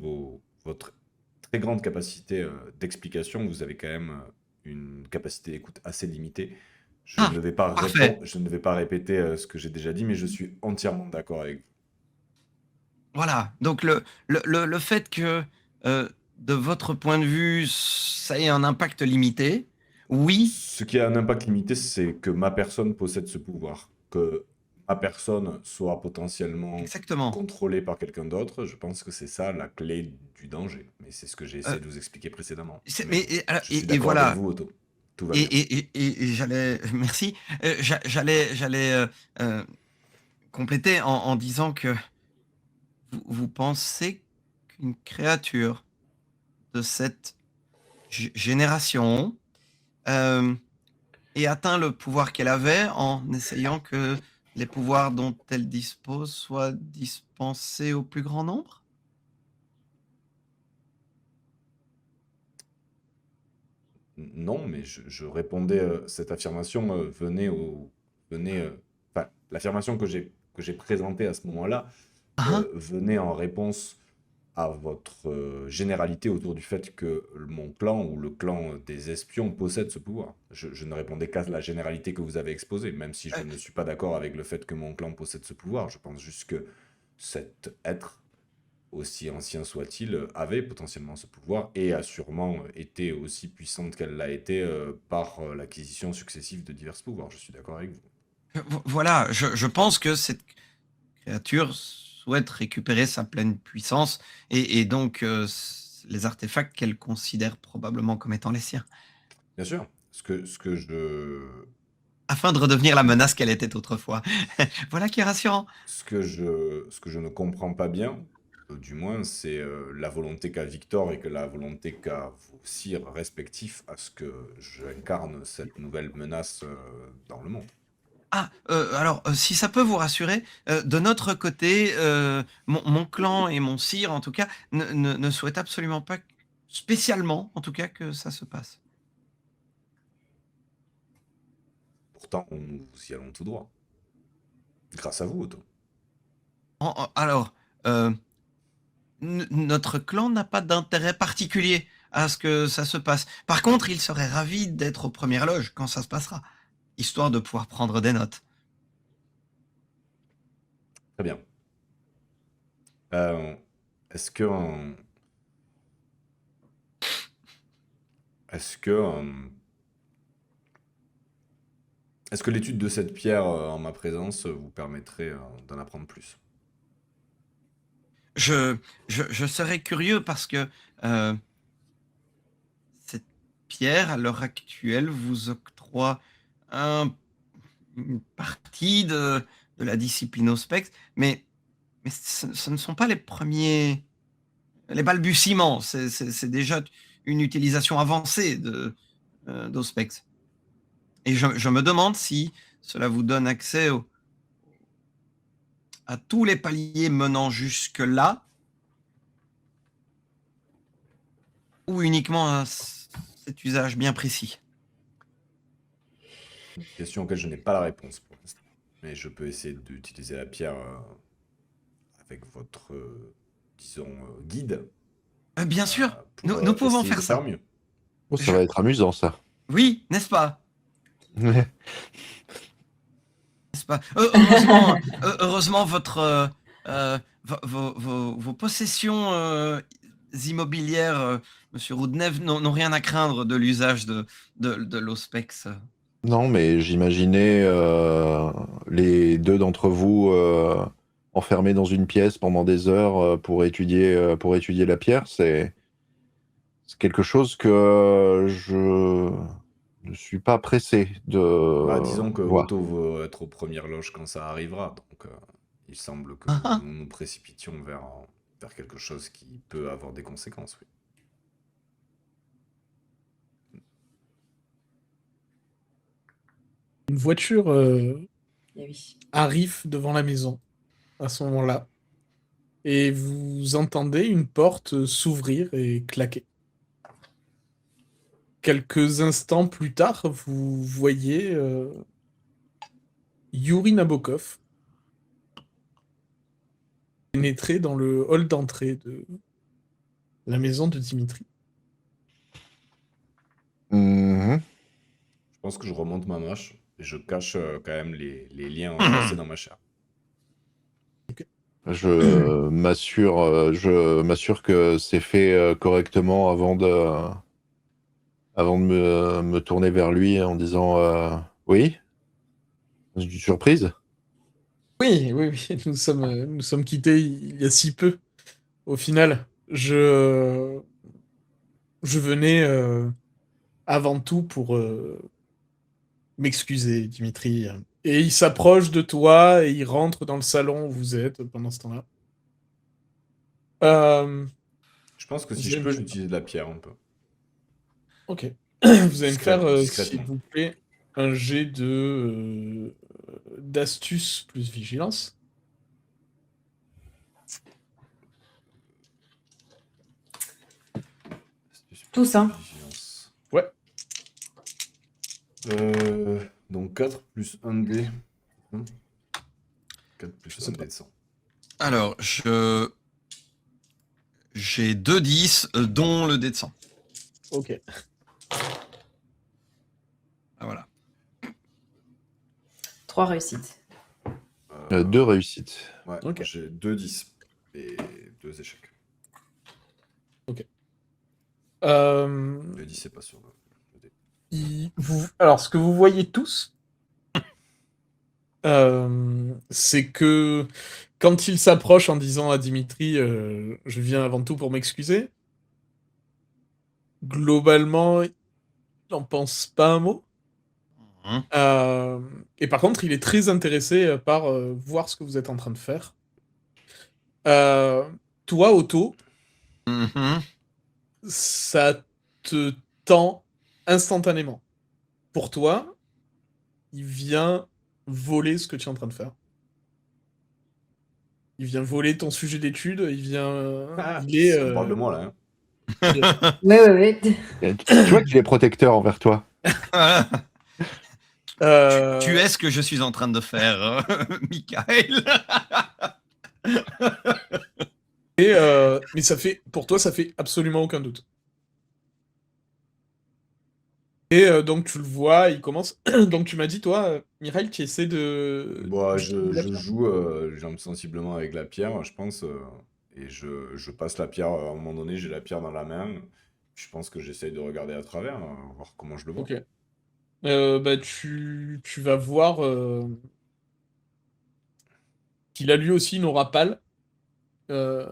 votre très grande capacité d'explication, vous avez quand même une capacité d'écoute assez limitée. Ah! Parfait. Je ne vais pas répéter ce que j'ai déjà dit, mais je suis entièrement d'accord avec vous. Voilà, donc le fait que, de votre point de vue, ça ait un impact limité, oui, Ce qui a un impact limité, c'est que ma personne possède ce pouvoir. Que ma personne soit potentiellement exactement. contrôlée par quelqu'un d'autre, je pense que c'est ça la clé du danger. Mais c'est ce que j'ai essayé Heu, de vous expliquer précédemment. c'est Mais mais je suis et d'accord avec voilà. vous, Otto. Tout va Et bien. j'allais merci, j'allais, compléter en disant que vous pensez qu'une créature de cette génération, hem, ait atteint le pouvoir qu'elle avait en essayant que les pouvoirs dont elle dispose soient dispensés au plus grand nombre? Non, mais je répondais, cette affirmation enfin, l'affirmation que j'ai présentée à ce moment-là Hein, hein. venait en réponse à votre généralité autour du fait que mon clan ou le clan des espions possède ce pouvoir. Je ne répondais qu'à la généralité que vous avez exposée, même si je ne suis pas d'accord avec le fait que mon clan possède ce pouvoir. Je pense juste que cet être, aussi ancien soit-il, avait potentiellement ce pouvoir et a sûrement été aussi puissante qu'elle l'a été par l'acquisition successive de divers pouvoirs. Je suis d'accord avec vous. Voilà, je pense que cette créature souhaite récupérer sa pleine puissance et donc les artefacts qu'elle considère probablement comme étant les siens. Bien sûr, ce que je afin de redevenir la menace qu'elle était autrefois. Voilà qui est rassurant. Ce que je ne comprends pas bien, du moins, c'est la volonté qu'a Victor et que la volonté qu'a vos sires respectifs à ce que j'incarne cette nouvelle menace dans le monde. Alors, si ça peut vous rassurer, de notre côté, mon clan et mon sire, en tout cas, ne souhaitent absolument pas, spécialement, en tout cas, que ça se passe. Pourtant, nous y allons tout droit. Grâce à vous, Otto. Alors, notre clan n'a pas d'intérêt particulier à ce que ça se passe. Par contre, il serait ravi d'être aux premières loges quand ça se passera, histoire de pouvoir prendre des notes. Très bien. Euh, est-ce que... Est-ce que... Est-ce que l'étude de cette pierre en ma présence vous permettrait d'en apprendre plus? Je serais curieux parce que cette pierre, à l'heure actuelle, vous octroie une partie de la discipline Auspex, mais ce ne sont pas les premiers, les balbutiements. C'est déjà une utilisation avancée d'Auspex. Et je me demande si cela vous donne accès à tous les paliers menant jusque-là, ou uniquement à cet usage bien précis. Question auquel je n'ai pas la réponse pour l'instant. Mais je peux essayer d'utiliser la pierre avec votre, disons, guide. Bien sûr, Pour nous pouvons essayer faire de ça. faire mieux. Oh, ça va être amusant, ça. Oui, n'est-ce pas? N'est-ce pas? Heureusement, heureusement vos possessions immobilières, Monsieur Roudnev, n'ont rien à craindre de l'usage de l'Auspex. Non, mais j'imaginais les deux d'entre vous enfermés dans une pièce pendant des heures pour étudier la pierre. C'est quelque chose que je ne suis pas pressé de Disons que voir. Otto veut être aux premières loges quand ça arrivera. Donc, il semble que nous nous précipitions vers quelque chose qui peut avoir des conséquences, oui. Une voiture Eh oui. arrive devant la maison à ce moment-là. Et vous entendez une porte s'ouvrir et claquer. Quelques instants plus tard, vous voyez Yuri Nabokov pénétrer dans le hall d'entrée de la maison de Dimitri. Mhm. Je pense que je remonte ma mâche et je cache quand même les liens enlacés dans ma chair. Je m'assure que c'est fait correctement avant de me tourner vers lui en disant oui, une surprise. Oui, nous sommes quittés il y a si peu. Au final, je venais avant tout pour m'excuser, Dimitri. Et il s'approche de toi et il rentre dans le salon où vous êtes pendant ce temps-là. Je pense que si je peux, j'utilise de la pierre un peu. Ok. Vous allez me faire, Discrètement. s'il vous plaît, un jet de d'astuce plus vigilance. Tous, hein. Vigilance. Ouais. Donc 4 plus 1 dé. 4 plus Je sais 1 pas. dé de 100. Alors, j'ai 2 10, dont le dé de 100. Ok. Ah, voilà. 3 réussites. 2 réussites. Ouais, Ok. j'ai 2 10 et 2 échecs. Ok. 2 10, c'est pas sur le dé. Alors, ce que vous voyez tous, c'est que quand il s'approche en disant à Dimitri je viens avant tout pour m'excuser, globalement, il n'en pense pas un mot. Et par contre, il est très intéressé par voir ce que vous êtes en train de faire. Toi, Otto, Mhm. ça te tend instantanément. Pour toi, il vient voler ce que tu es en train de faire. Il vient voler ton sujet d'étude, il vient... il est... On parle de moi, là. Ouais. Tu vois qu'il est protecteur envers toi. Voilà. euh, Tu es ce que je suis en train de faire, Michael. mais ça fait, pour toi, ça fait absolument aucun doute. Et donc tu le vois, il commence. Donc tu m'as dit, toi, Mireille, tu essaies de. Bon, de la je pierre. joue j'aime sensiblement avec la pierre, je pense, et je passe la pierre, à un moment donné, j'ai la pierre dans la main, je pense que j'essaye de regarder à travers, voir comment je le vois. Ok. Bah, tu vas voir qu'il a lui aussi une aura pâle euh,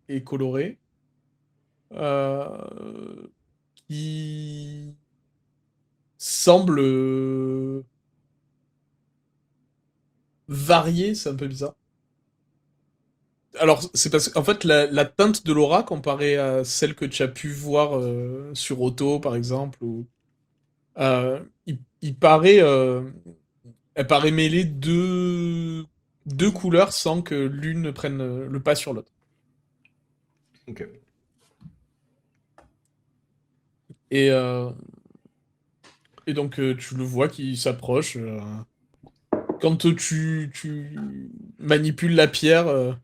et colorée. euh, qui semble varier, c'est un peu bizarre. Alors, c'est parce qu'en fait, la teinte de l'aura, comparée à celle que tu as pu voir sur Otto, par exemple, ou, il paraît, elle paraît mêler deux couleurs sans que l'une ne prenne le pas sur l'autre. Ok. Et, euh, et donc, tu le vois qui s'approche. Quand tu manipules la pierre,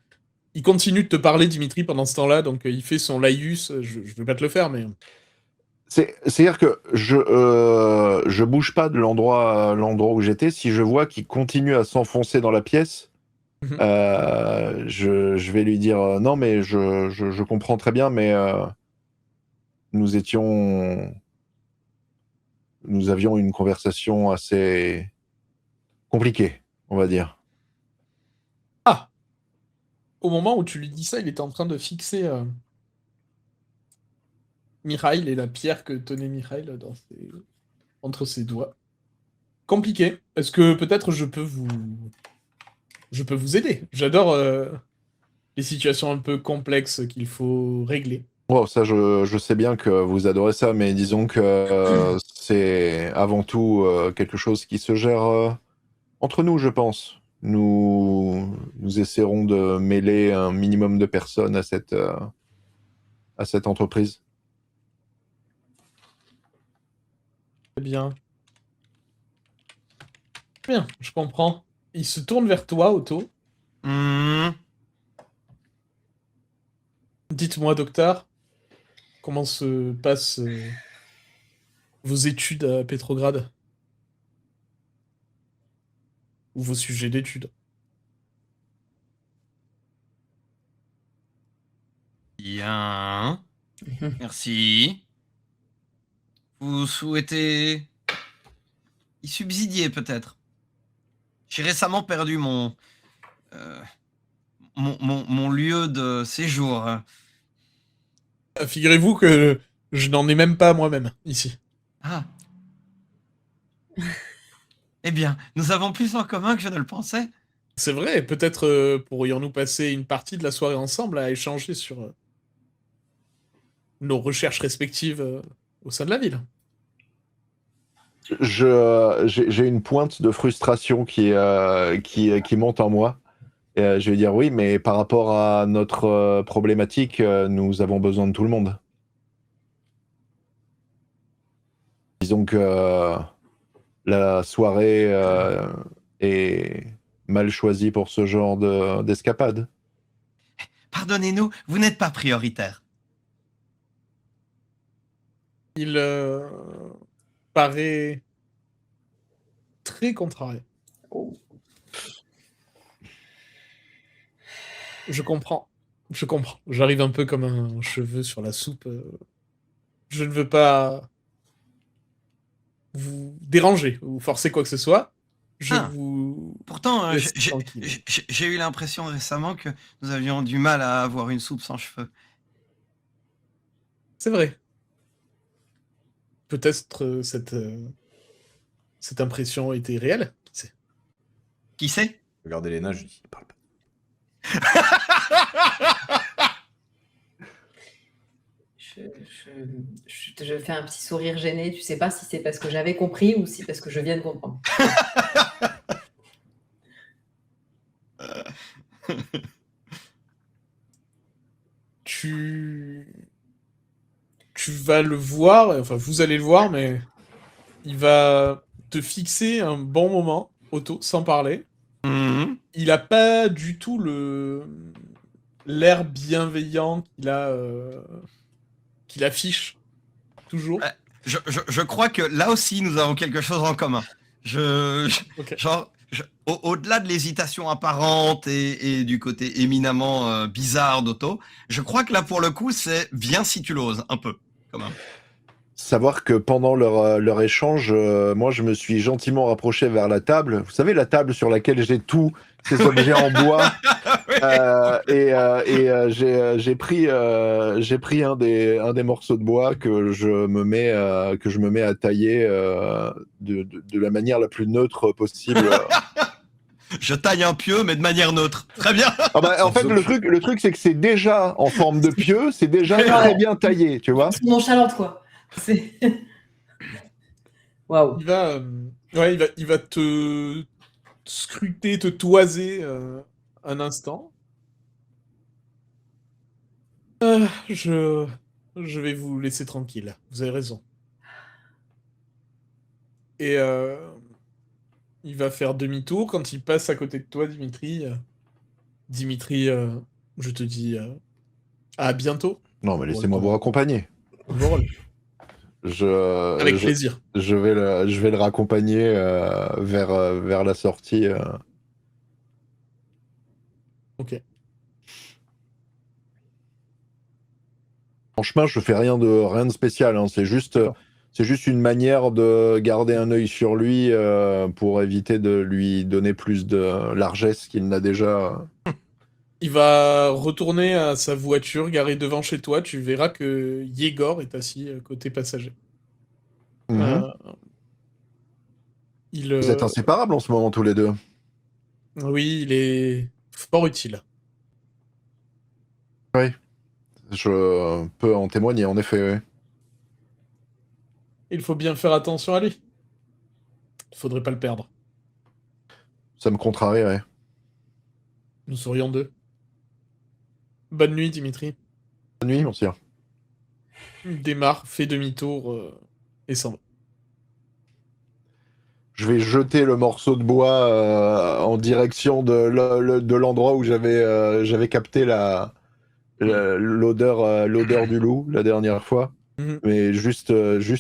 il continue de te parler, Dimitri, pendant ce temps-là, donc il fait son laïus. Je vais pas te le faire, mais... C'est-à-dire que je bouge pas de l'endroit où j'étais. Si je vois qu'il continue à s'enfoncer dans la pièce, Mhm. je vais lui dire non, mais je comprends très bien, mais nous avions une conversation assez compliquée, on va dire. Ah! Au moment où tu lui dis ça, il était en train de fixer Mikhail et la pierre que tenait Mikhail entre ses doigts. Compliqué. Est-ce que peut-être je peux vous aider? J'adore les situations un peu complexes qu'il faut régler. Bon, ça, je sais bien que vous adorez ça, mais disons que c'est avant tout quelque chose qui se gère entre nous, je pense. Nous essaierons de mêler un minimum de personnes à cette entreprise. Très bien. Bien, je comprends. Il se tourne vers toi, Otto. Mhm. Dites-moi, docteur, comment se passent vos études à Pétrograd? Ou vos sujets d'études? Bien. Merci. Vous souhaitez y subsidier peut-être? J'ai récemment perdu euh, mon lieu de séjour. Figurez-vous que je n'en ai même pas moi-même, ici. Ah, eh bien, nous avons plus en commun que je ne le pensais. C'est vrai, peut-être pourrions-nous passer une partie de la soirée ensemble à échanger sur nos recherches respectives au sein de la ville. J'ai une pointe de frustration qui monte en moi. Et, je vais dire oui, mais par rapport à notre problématique, nous avons besoin de tout le monde. Disons que la soirée est mal choisie pour ce genre d'escapade. Pardonnez-nous, vous n'êtes pas prioritaire. Il paraît très contrarié. Je comprends. Je comprends. J'arrive un peu comme un cheveu sur la soupe. Je ne veux pas vous déranger ou forcer quoi que ce soit. Je Ah, vous pourtant, laisse tranquille. j'ai eu l'impression récemment que nous avions du mal à avoir une soupe sans cheveux. C'est vrai. Peut-être cette impression était réelle. Qui sait? Qui sait? Regardez Léna, je lui dis, parle pas. Je fais un petit sourire gêné. Tu sais pas si c'est parce que j'avais compris ou si parce que je viens de comprendre. Tu vas le voir, enfin vous allez le voir, mais il va te fixer un bon moment, Otto, sans parler. Mhm. Il a pas du tout l'air bienveillant qu'il affiche toujours. Ouais. Je crois que là aussi, nous avons quelque chose en commun. Ok. Genre, au-delà de l'hésitation apparente et du côté éminemment bizarre d'Otto, je crois que là, pour le coup, c'est viens si tu l'oses, un peu, quand même. Savoir que pendant leur échange, moi, je me suis gentiment rapproché vers la table. Vous savez, la table sur laquelle j'ai tous ces objets en bois. J'ai pris un des morceaux de bois que je me mets à tailler de la manière la plus neutre possible. Je taille un pieu, mais de manière neutre. Très bien. Ah bah, en fait, le truc, c'est que c'est déjà en forme de pieu, c'est déjà très bien taillé, tu vois. C'est nonchalante, quoi. Waouh. Il va te scruter, te toiser un instant. Je vais vous laisser tranquille. Vous avez raison. Et il va faire demi-tour quand il passe à côté de toi, Dimitri. Dimitri, je te dis à bientôt. Non, mais laissez-moi vous raccompagner. Bon rôle. Avec plaisir. Je vais le raccompagner vers la sortie. Ok. En chemin, je fais rien de spécial. Hein. C'est juste une manière de garder un œil sur lui pour éviter de lui donner plus de largesse qu'il n'a déjà. Il va retourner à sa voiture garée devant chez toi. Tu verras que Yegor est assis côté passager. Mhm. Vous êtes inséparables en ce moment tous les deux. Oui, il est fort utile. Oui, je peux en témoigner, en effet. Oui. Il faut bien faire attention à lui. Il faudrait pas le perdre. Ça me contrarierait. Nous serions deux. Bonne nuit, Dimitri. Bonne nuit, monsieur. Il démarre, fait demi-tour et s'en va. Je vais jeter le morceau de bois en direction de l'endroit où j'avais capté l'odeur du loup la dernière fois. Mhm. Mais juste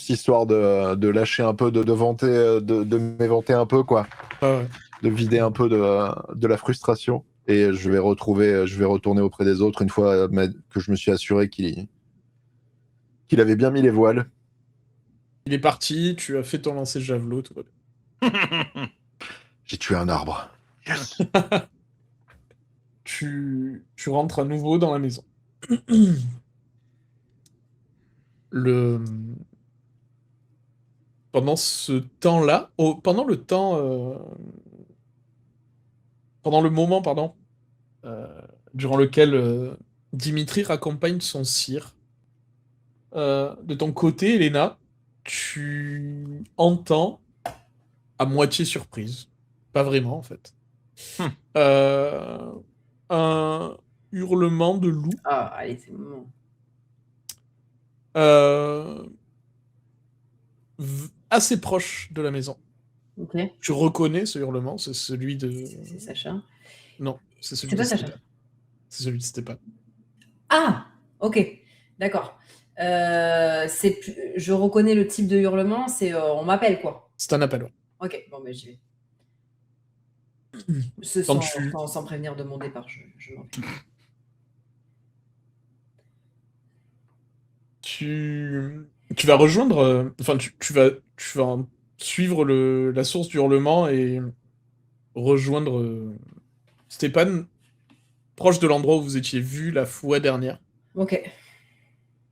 histoire de lâcher un peu, de m'éventer un peu, quoi. Ah ouais. De vider un peu de la frustration. Et je vais retourner auprès des autres une fois que je me suis assuré qu'il avait bien mis les voiles. Il est parti, tu as fait ton lancer de javelot, tout va bien. J'ai tué un arbre. Yes. Tu rentres à nouveau dans la maison. Pendant ce temps-là, pendant le moment, pardon, durant lequel Dimitri raccompagne son sire, de ton côté, Elena, tu entends, à moitié surprise, pas vraiment en fait, Hmm. un hurlement de loup Ah, allez, c'est le moment. assez proche de la maison. Ok. Tu reconnais ce hurlement, c'est celui de... C'est Sacha. Non, c'est celui C'est de pas Sacha. Stéphane. C'est celui de Stéphane. Ah, ok, d'accord. Je reconnais le type de hurlement, c'est on m'appelle, quoi. C'est un appel, ouais. Ok, bon, ben j'y vais. Quand Sans prévenir de mon départ, je m'en vais. Tu vas rejoindre... Enfin, tu vas suivre la source du hurlement et rejoindre Stéphane, proche de l'endroit où vous étiez vu la fois dernière. Ok.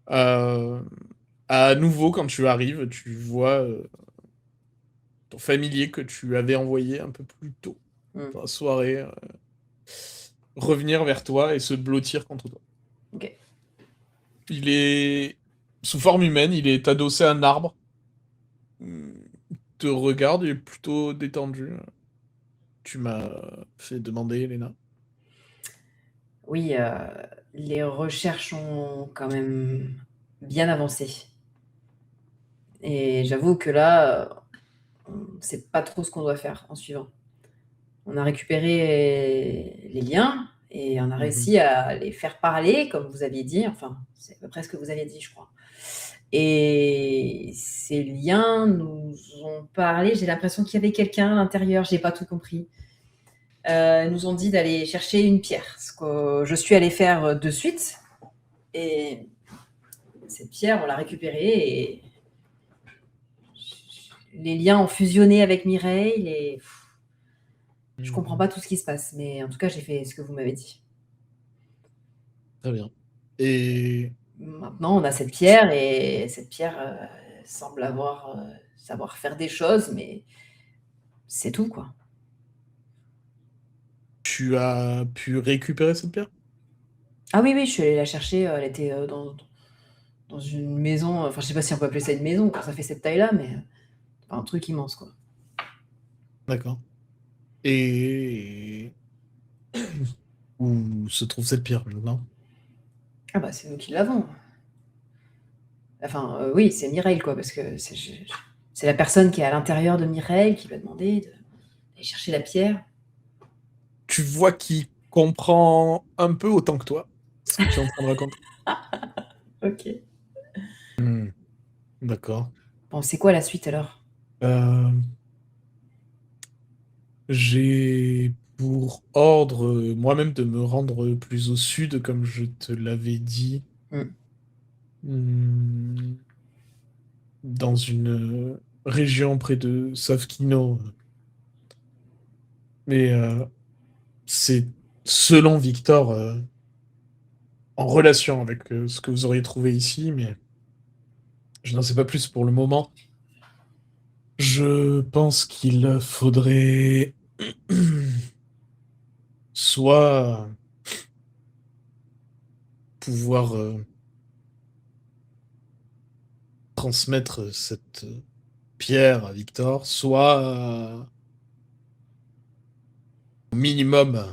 À nouveau, quand tu arrives, tu vois ton familier que tu avais envoyé un peu plus tôt dans la soirée revenir vers toi et se blottir contre toi. Ok. Il est sous forme humaine, il est adossé à un arbre. Il te regarde, il est plutôt détendu. Tu m'as fait demander, Elena. Oui, les recherches ont quand même bien avancé. Et j'avoue que là, on ne sait pas trop ce qu'on doit faire en suivant. On a récupéré les liens et on a réussi à les faire parler, comme vous aviez dit. Enfin, c'est à peu près ce que vous aviez dit, je crois. Et ces liens nous ont parlé. J'ai l'impression qu'il y avait quelqu'un à l'intérieur. J'ai pas tout compris. Ils nous ont dit d'aller chercher une pierre, ce que je suis allée faire de suite. Et cette pierre, on l'a récupérée et les liens ont fusionné avec Mireille. Et je comprends pas tout ce qui se passe, mais en tout cas, j'ai fait ce que vous m'avez dit. Très bien. Et Maintenant, on a cette pierre et cette pierre semble savoir faire des choses, mais c'est tout, quoi. tu as pu récupérer cette pierre? Ah oui, je suis allée la chercher. Elle était dans une maison. Enfin, je sais pas si on peut appeler ça une maison quand ça fait cette taille-là, mais un truc immense, quoi. D'accord. Et où se trouve cette pierre maintenant? Ah bah, c'est nous qui l'avons. Enfin, oui, c'est Mireille, quoi, parce que c'est la personne qui est à l'intérieur de Mireille qui lui a demandé d'aller chercher la pierre. Tu vois qu'il comprend un peu autant que toi ce que tu es en train de raconter. Ok. D'accord. Bon, c'est quoi la suite alors? J'ai pour ordre moi-même de me rendre plus au sud, comme je te l'avais dit, dans une région près de Savkino. Mais c'est, selon Victor, en relation avec ce que vous auriez trouvé ici, mais je n'en sais pas plus pour le moment. Je pense qu'il faudrait soit pouvoir transmettre cette pierre à Victor, soit au minimum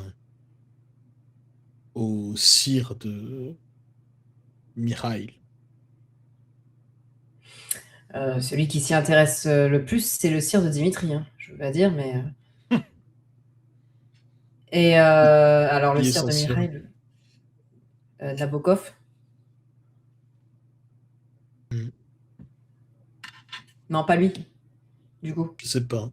au sire de Mikhail. Celui qui s'y intéresse le plus, c'est le sire de Dimitri, hein, je veux pas dire, mais... Et alors, le Qui est sire de essentiel. Mireille, Nabokov. Non, pas lui, du coup. Je sais pas.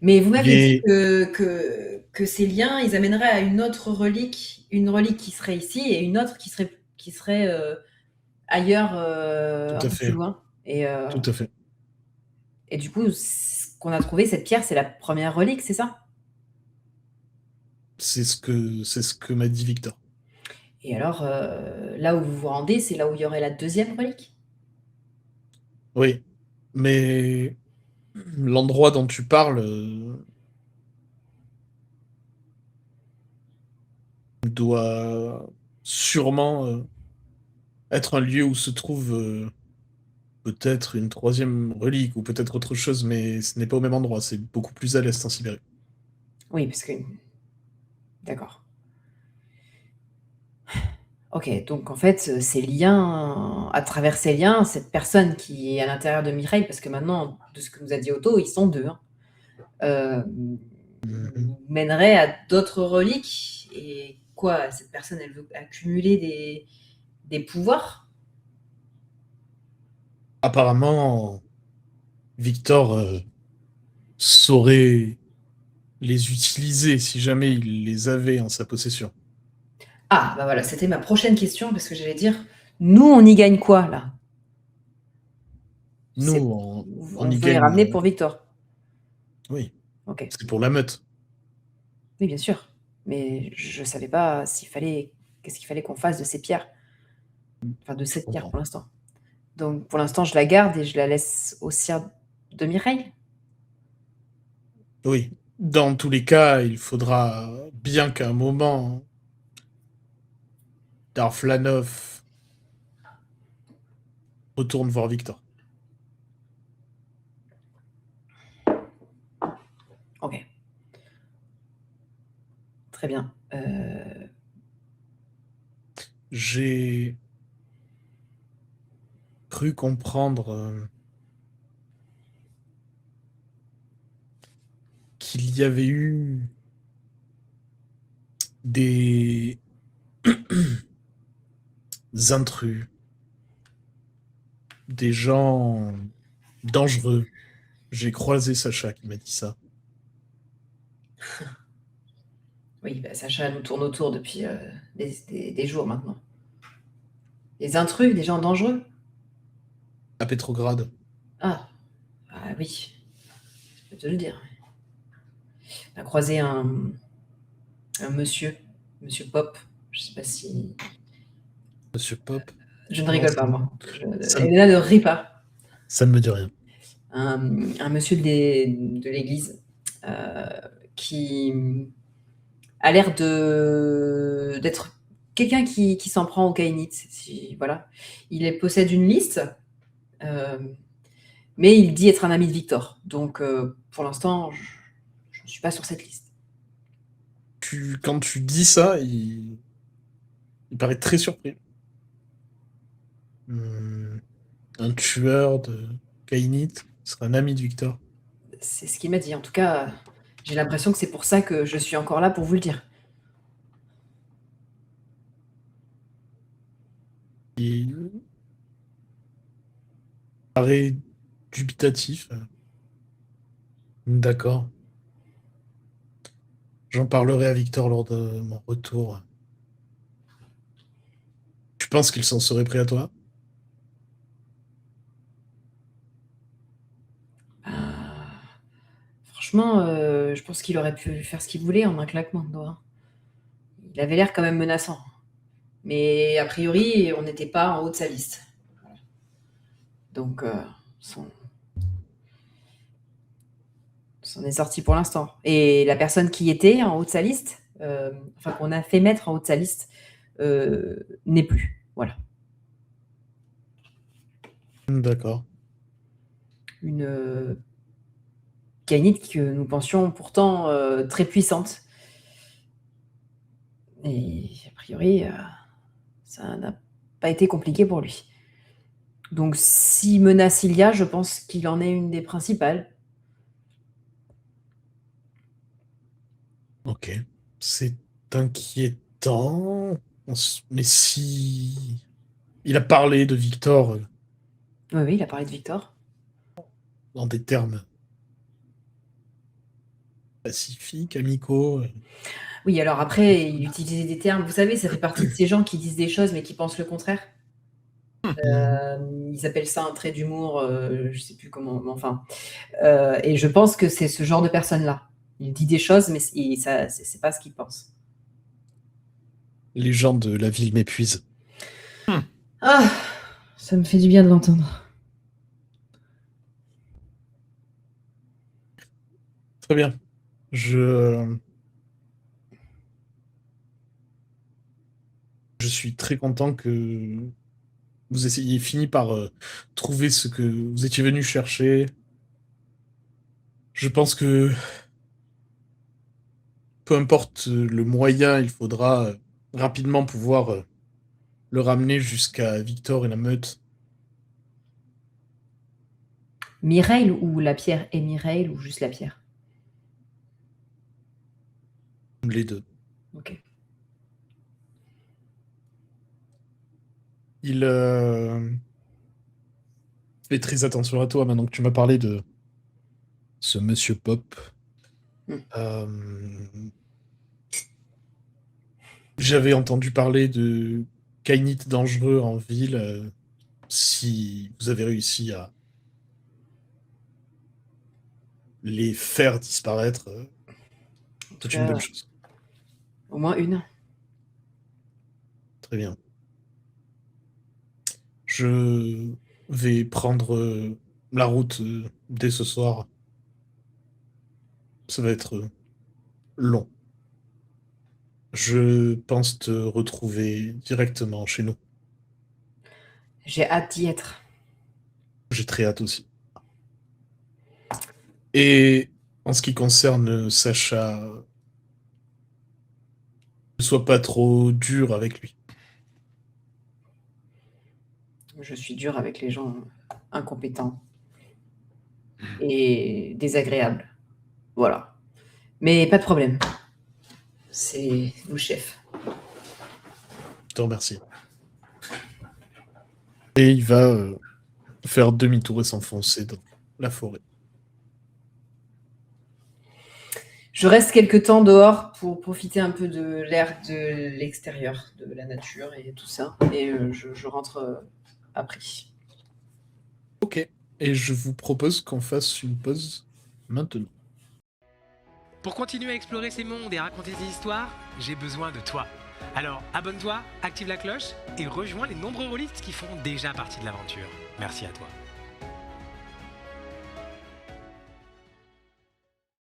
Mais vous m'aviez dit Et que ces liens, ils amèneraient à une autre relique, une relique qui serait ici et une autre qui serait ailleurs, tout un à peu plus fait, loin. tout à fait. Et du coup, ce qu'on a trouvé, cette pierre, c'est la première relique, c'est ça? C'est ce que m'a dit Victor. Et alors, là où vous vous rendez, c'est là où il y aurait la deuxième relique? Oui, mais l'endroit dont tu parles doit sûrement être un lieu où se trouve peut-être une troisième relique ou peut-être autre chose, mais ce n'est pas au même endroit, c'est beaucoup plus à l'est en Sibérie. Oui, parce que... D'accord. Ok, donc en fait, ces liens, à travers ces liens, cette personne qui est à l'intérieur de Mireille, parce que maintenant, de ce que nous a dit Otto, ils sont deux, hein, mènerait à d'autres reliques. Et quoi, cette personne, elle veut accumuler des pouvoirs? Apparemment, Victor saurait les utiliser si jamais il les avait en sa possession. Ah, bah voilà, c'était ma prochaine question, parce que j'allais dire, nous, on y gagne quoi, là? Nous, On on y veut les gagne. ramener pour Victor. Oui, Ok. c'est pour la meute. Oui, bien sûr. Mais je ne savais pas qu'est-ce qu'il fallait qu'on fasse de ces pierres. Enfin, de Je cette pierre comprends. pour l'instant. Donc, pour l'instant, je la garde et je la laisse au sire de Mireille. Oui. Dans tous les cas, il faudra bien qu'à un moment, Darflanov retourne voir Victor. Ok. Très bien. J'ai cru comprendre qu'il y avait eu des intrus, des gens dangereux. J'ai croisé Sacha qui m'a dit ça. Oui, bah, Sacha nous tourne autour depuis des jours maintenant. Des intrus, des gens dangereux. À Petrograd. Ah, oui, je peux te le dire. On a croisé un monsieur Pop. Je sais pas si. Monsieur Pop. Je ne Non, rigole ça pas, me- moi. ça me- Elena ne rit pas. Ça ne me dit rien. Un monsieur de l'église qui a l'air d'être quelqu'un qui s'en prend aux Kainites. Voilà. Possède une liste, mais il dit être un ami de Victor. Donc, pour l'instant, je ne suis pas sur cette liste. Quand tu dis ça, il paraît très surpris. Un tueur de Kainite sera un ami de Victor. C'est ce qu'il m'a dit. En tout cas, j'ai l'impression que c'est pour ça que je suis encore là pour vous le dire. Il paraît dubitatif. D'accord. J'en parlerai à Victor lors de mon retour. Tu penses qu'il s'en serait pris à toi? Franchement, je pense qu'il aurait pu faire ce qu'il voulait en un claquement de doigts. Il avait l'air quand même menaçant. Mais a priori, on n'était pas en haut de sa liste. Donc, s'en est sorti pour l'instant. Et la personne qui était en haut de sa liste, qu'on a fait mettre en haut de sa liste, n'est plus. Voilà. D'accord. Une Kainite que nous pensions pourtant très puissante. Et a priori, ça n'a pas été compliqué pour lui. Donc, si menace il y a, je pense qu'il en est une des principales. Ok. C'est inquiétant. Mais si... Il a parlé de Victor Oui, il a parlé de Victor. dans des termes pacifiques, amicaux. Oui, alors après, il utilisait des termes. Vous savez, ça fait partie de ces gens qui disent des choses mais qui pensent le contraire. Ils appellent ça un trait d'humour, je sais plus comment, mais enfin. Et je pense que c'est ce genre de personne-là. Il dit des choses, mais ça, c'est pas ce qu'il pense. Les gens de la ville m'épuisent. Ah, ça me fait du bien de l'entendre. Très bien. Je suis très content que vous ayez fini par trouver ce que vous étiez venu chercher. Je pense que peu importe le moyen, il faudra rapidement pouvoir le ramener jusqu'à Victor et la meute. Mireille ou la pierre et Mireille ou juste la pierre? Les deux. Ok. Il fait très attention à toi maintenant que tu m'as parlé de ce monsieur Pop. J'avais entendu parler de Kainite dangereux en ville. Si vous avez réussi à les faire disparaître, c'est une bonne chose. Au moins une. Très bien. Je vais prendre la route dès ce soir, ça va être long. Je pense te retrouver directement chez nous. J'ai hâte d'y être. J'ai très hâte aussi. Et en ce qui concerne Sacha, ne sois pas trop dur avec lui. Je suis dure avec les gens incompétents et désagréables. Voilà. Mais pas de problème. C'est vous, chef. Je te remercie. Et il va faire demi-tour et s'enfoncer dans la forêt. Je reste quelque temps dehors pour profiter un peu de l'air de l'extérieur, de la nature et tout ça. Et je rentre après. Ok. Et je vous propose qu'on fasse une pause maintenant. Pour continuer à explorer ces mondes et raconter des histoires, j'ai besoin de toi. Alors abonne-toi, active la cloche et rejoins les nombreux rôlistes qui font déjà partie de l'aventure. Merci à toi.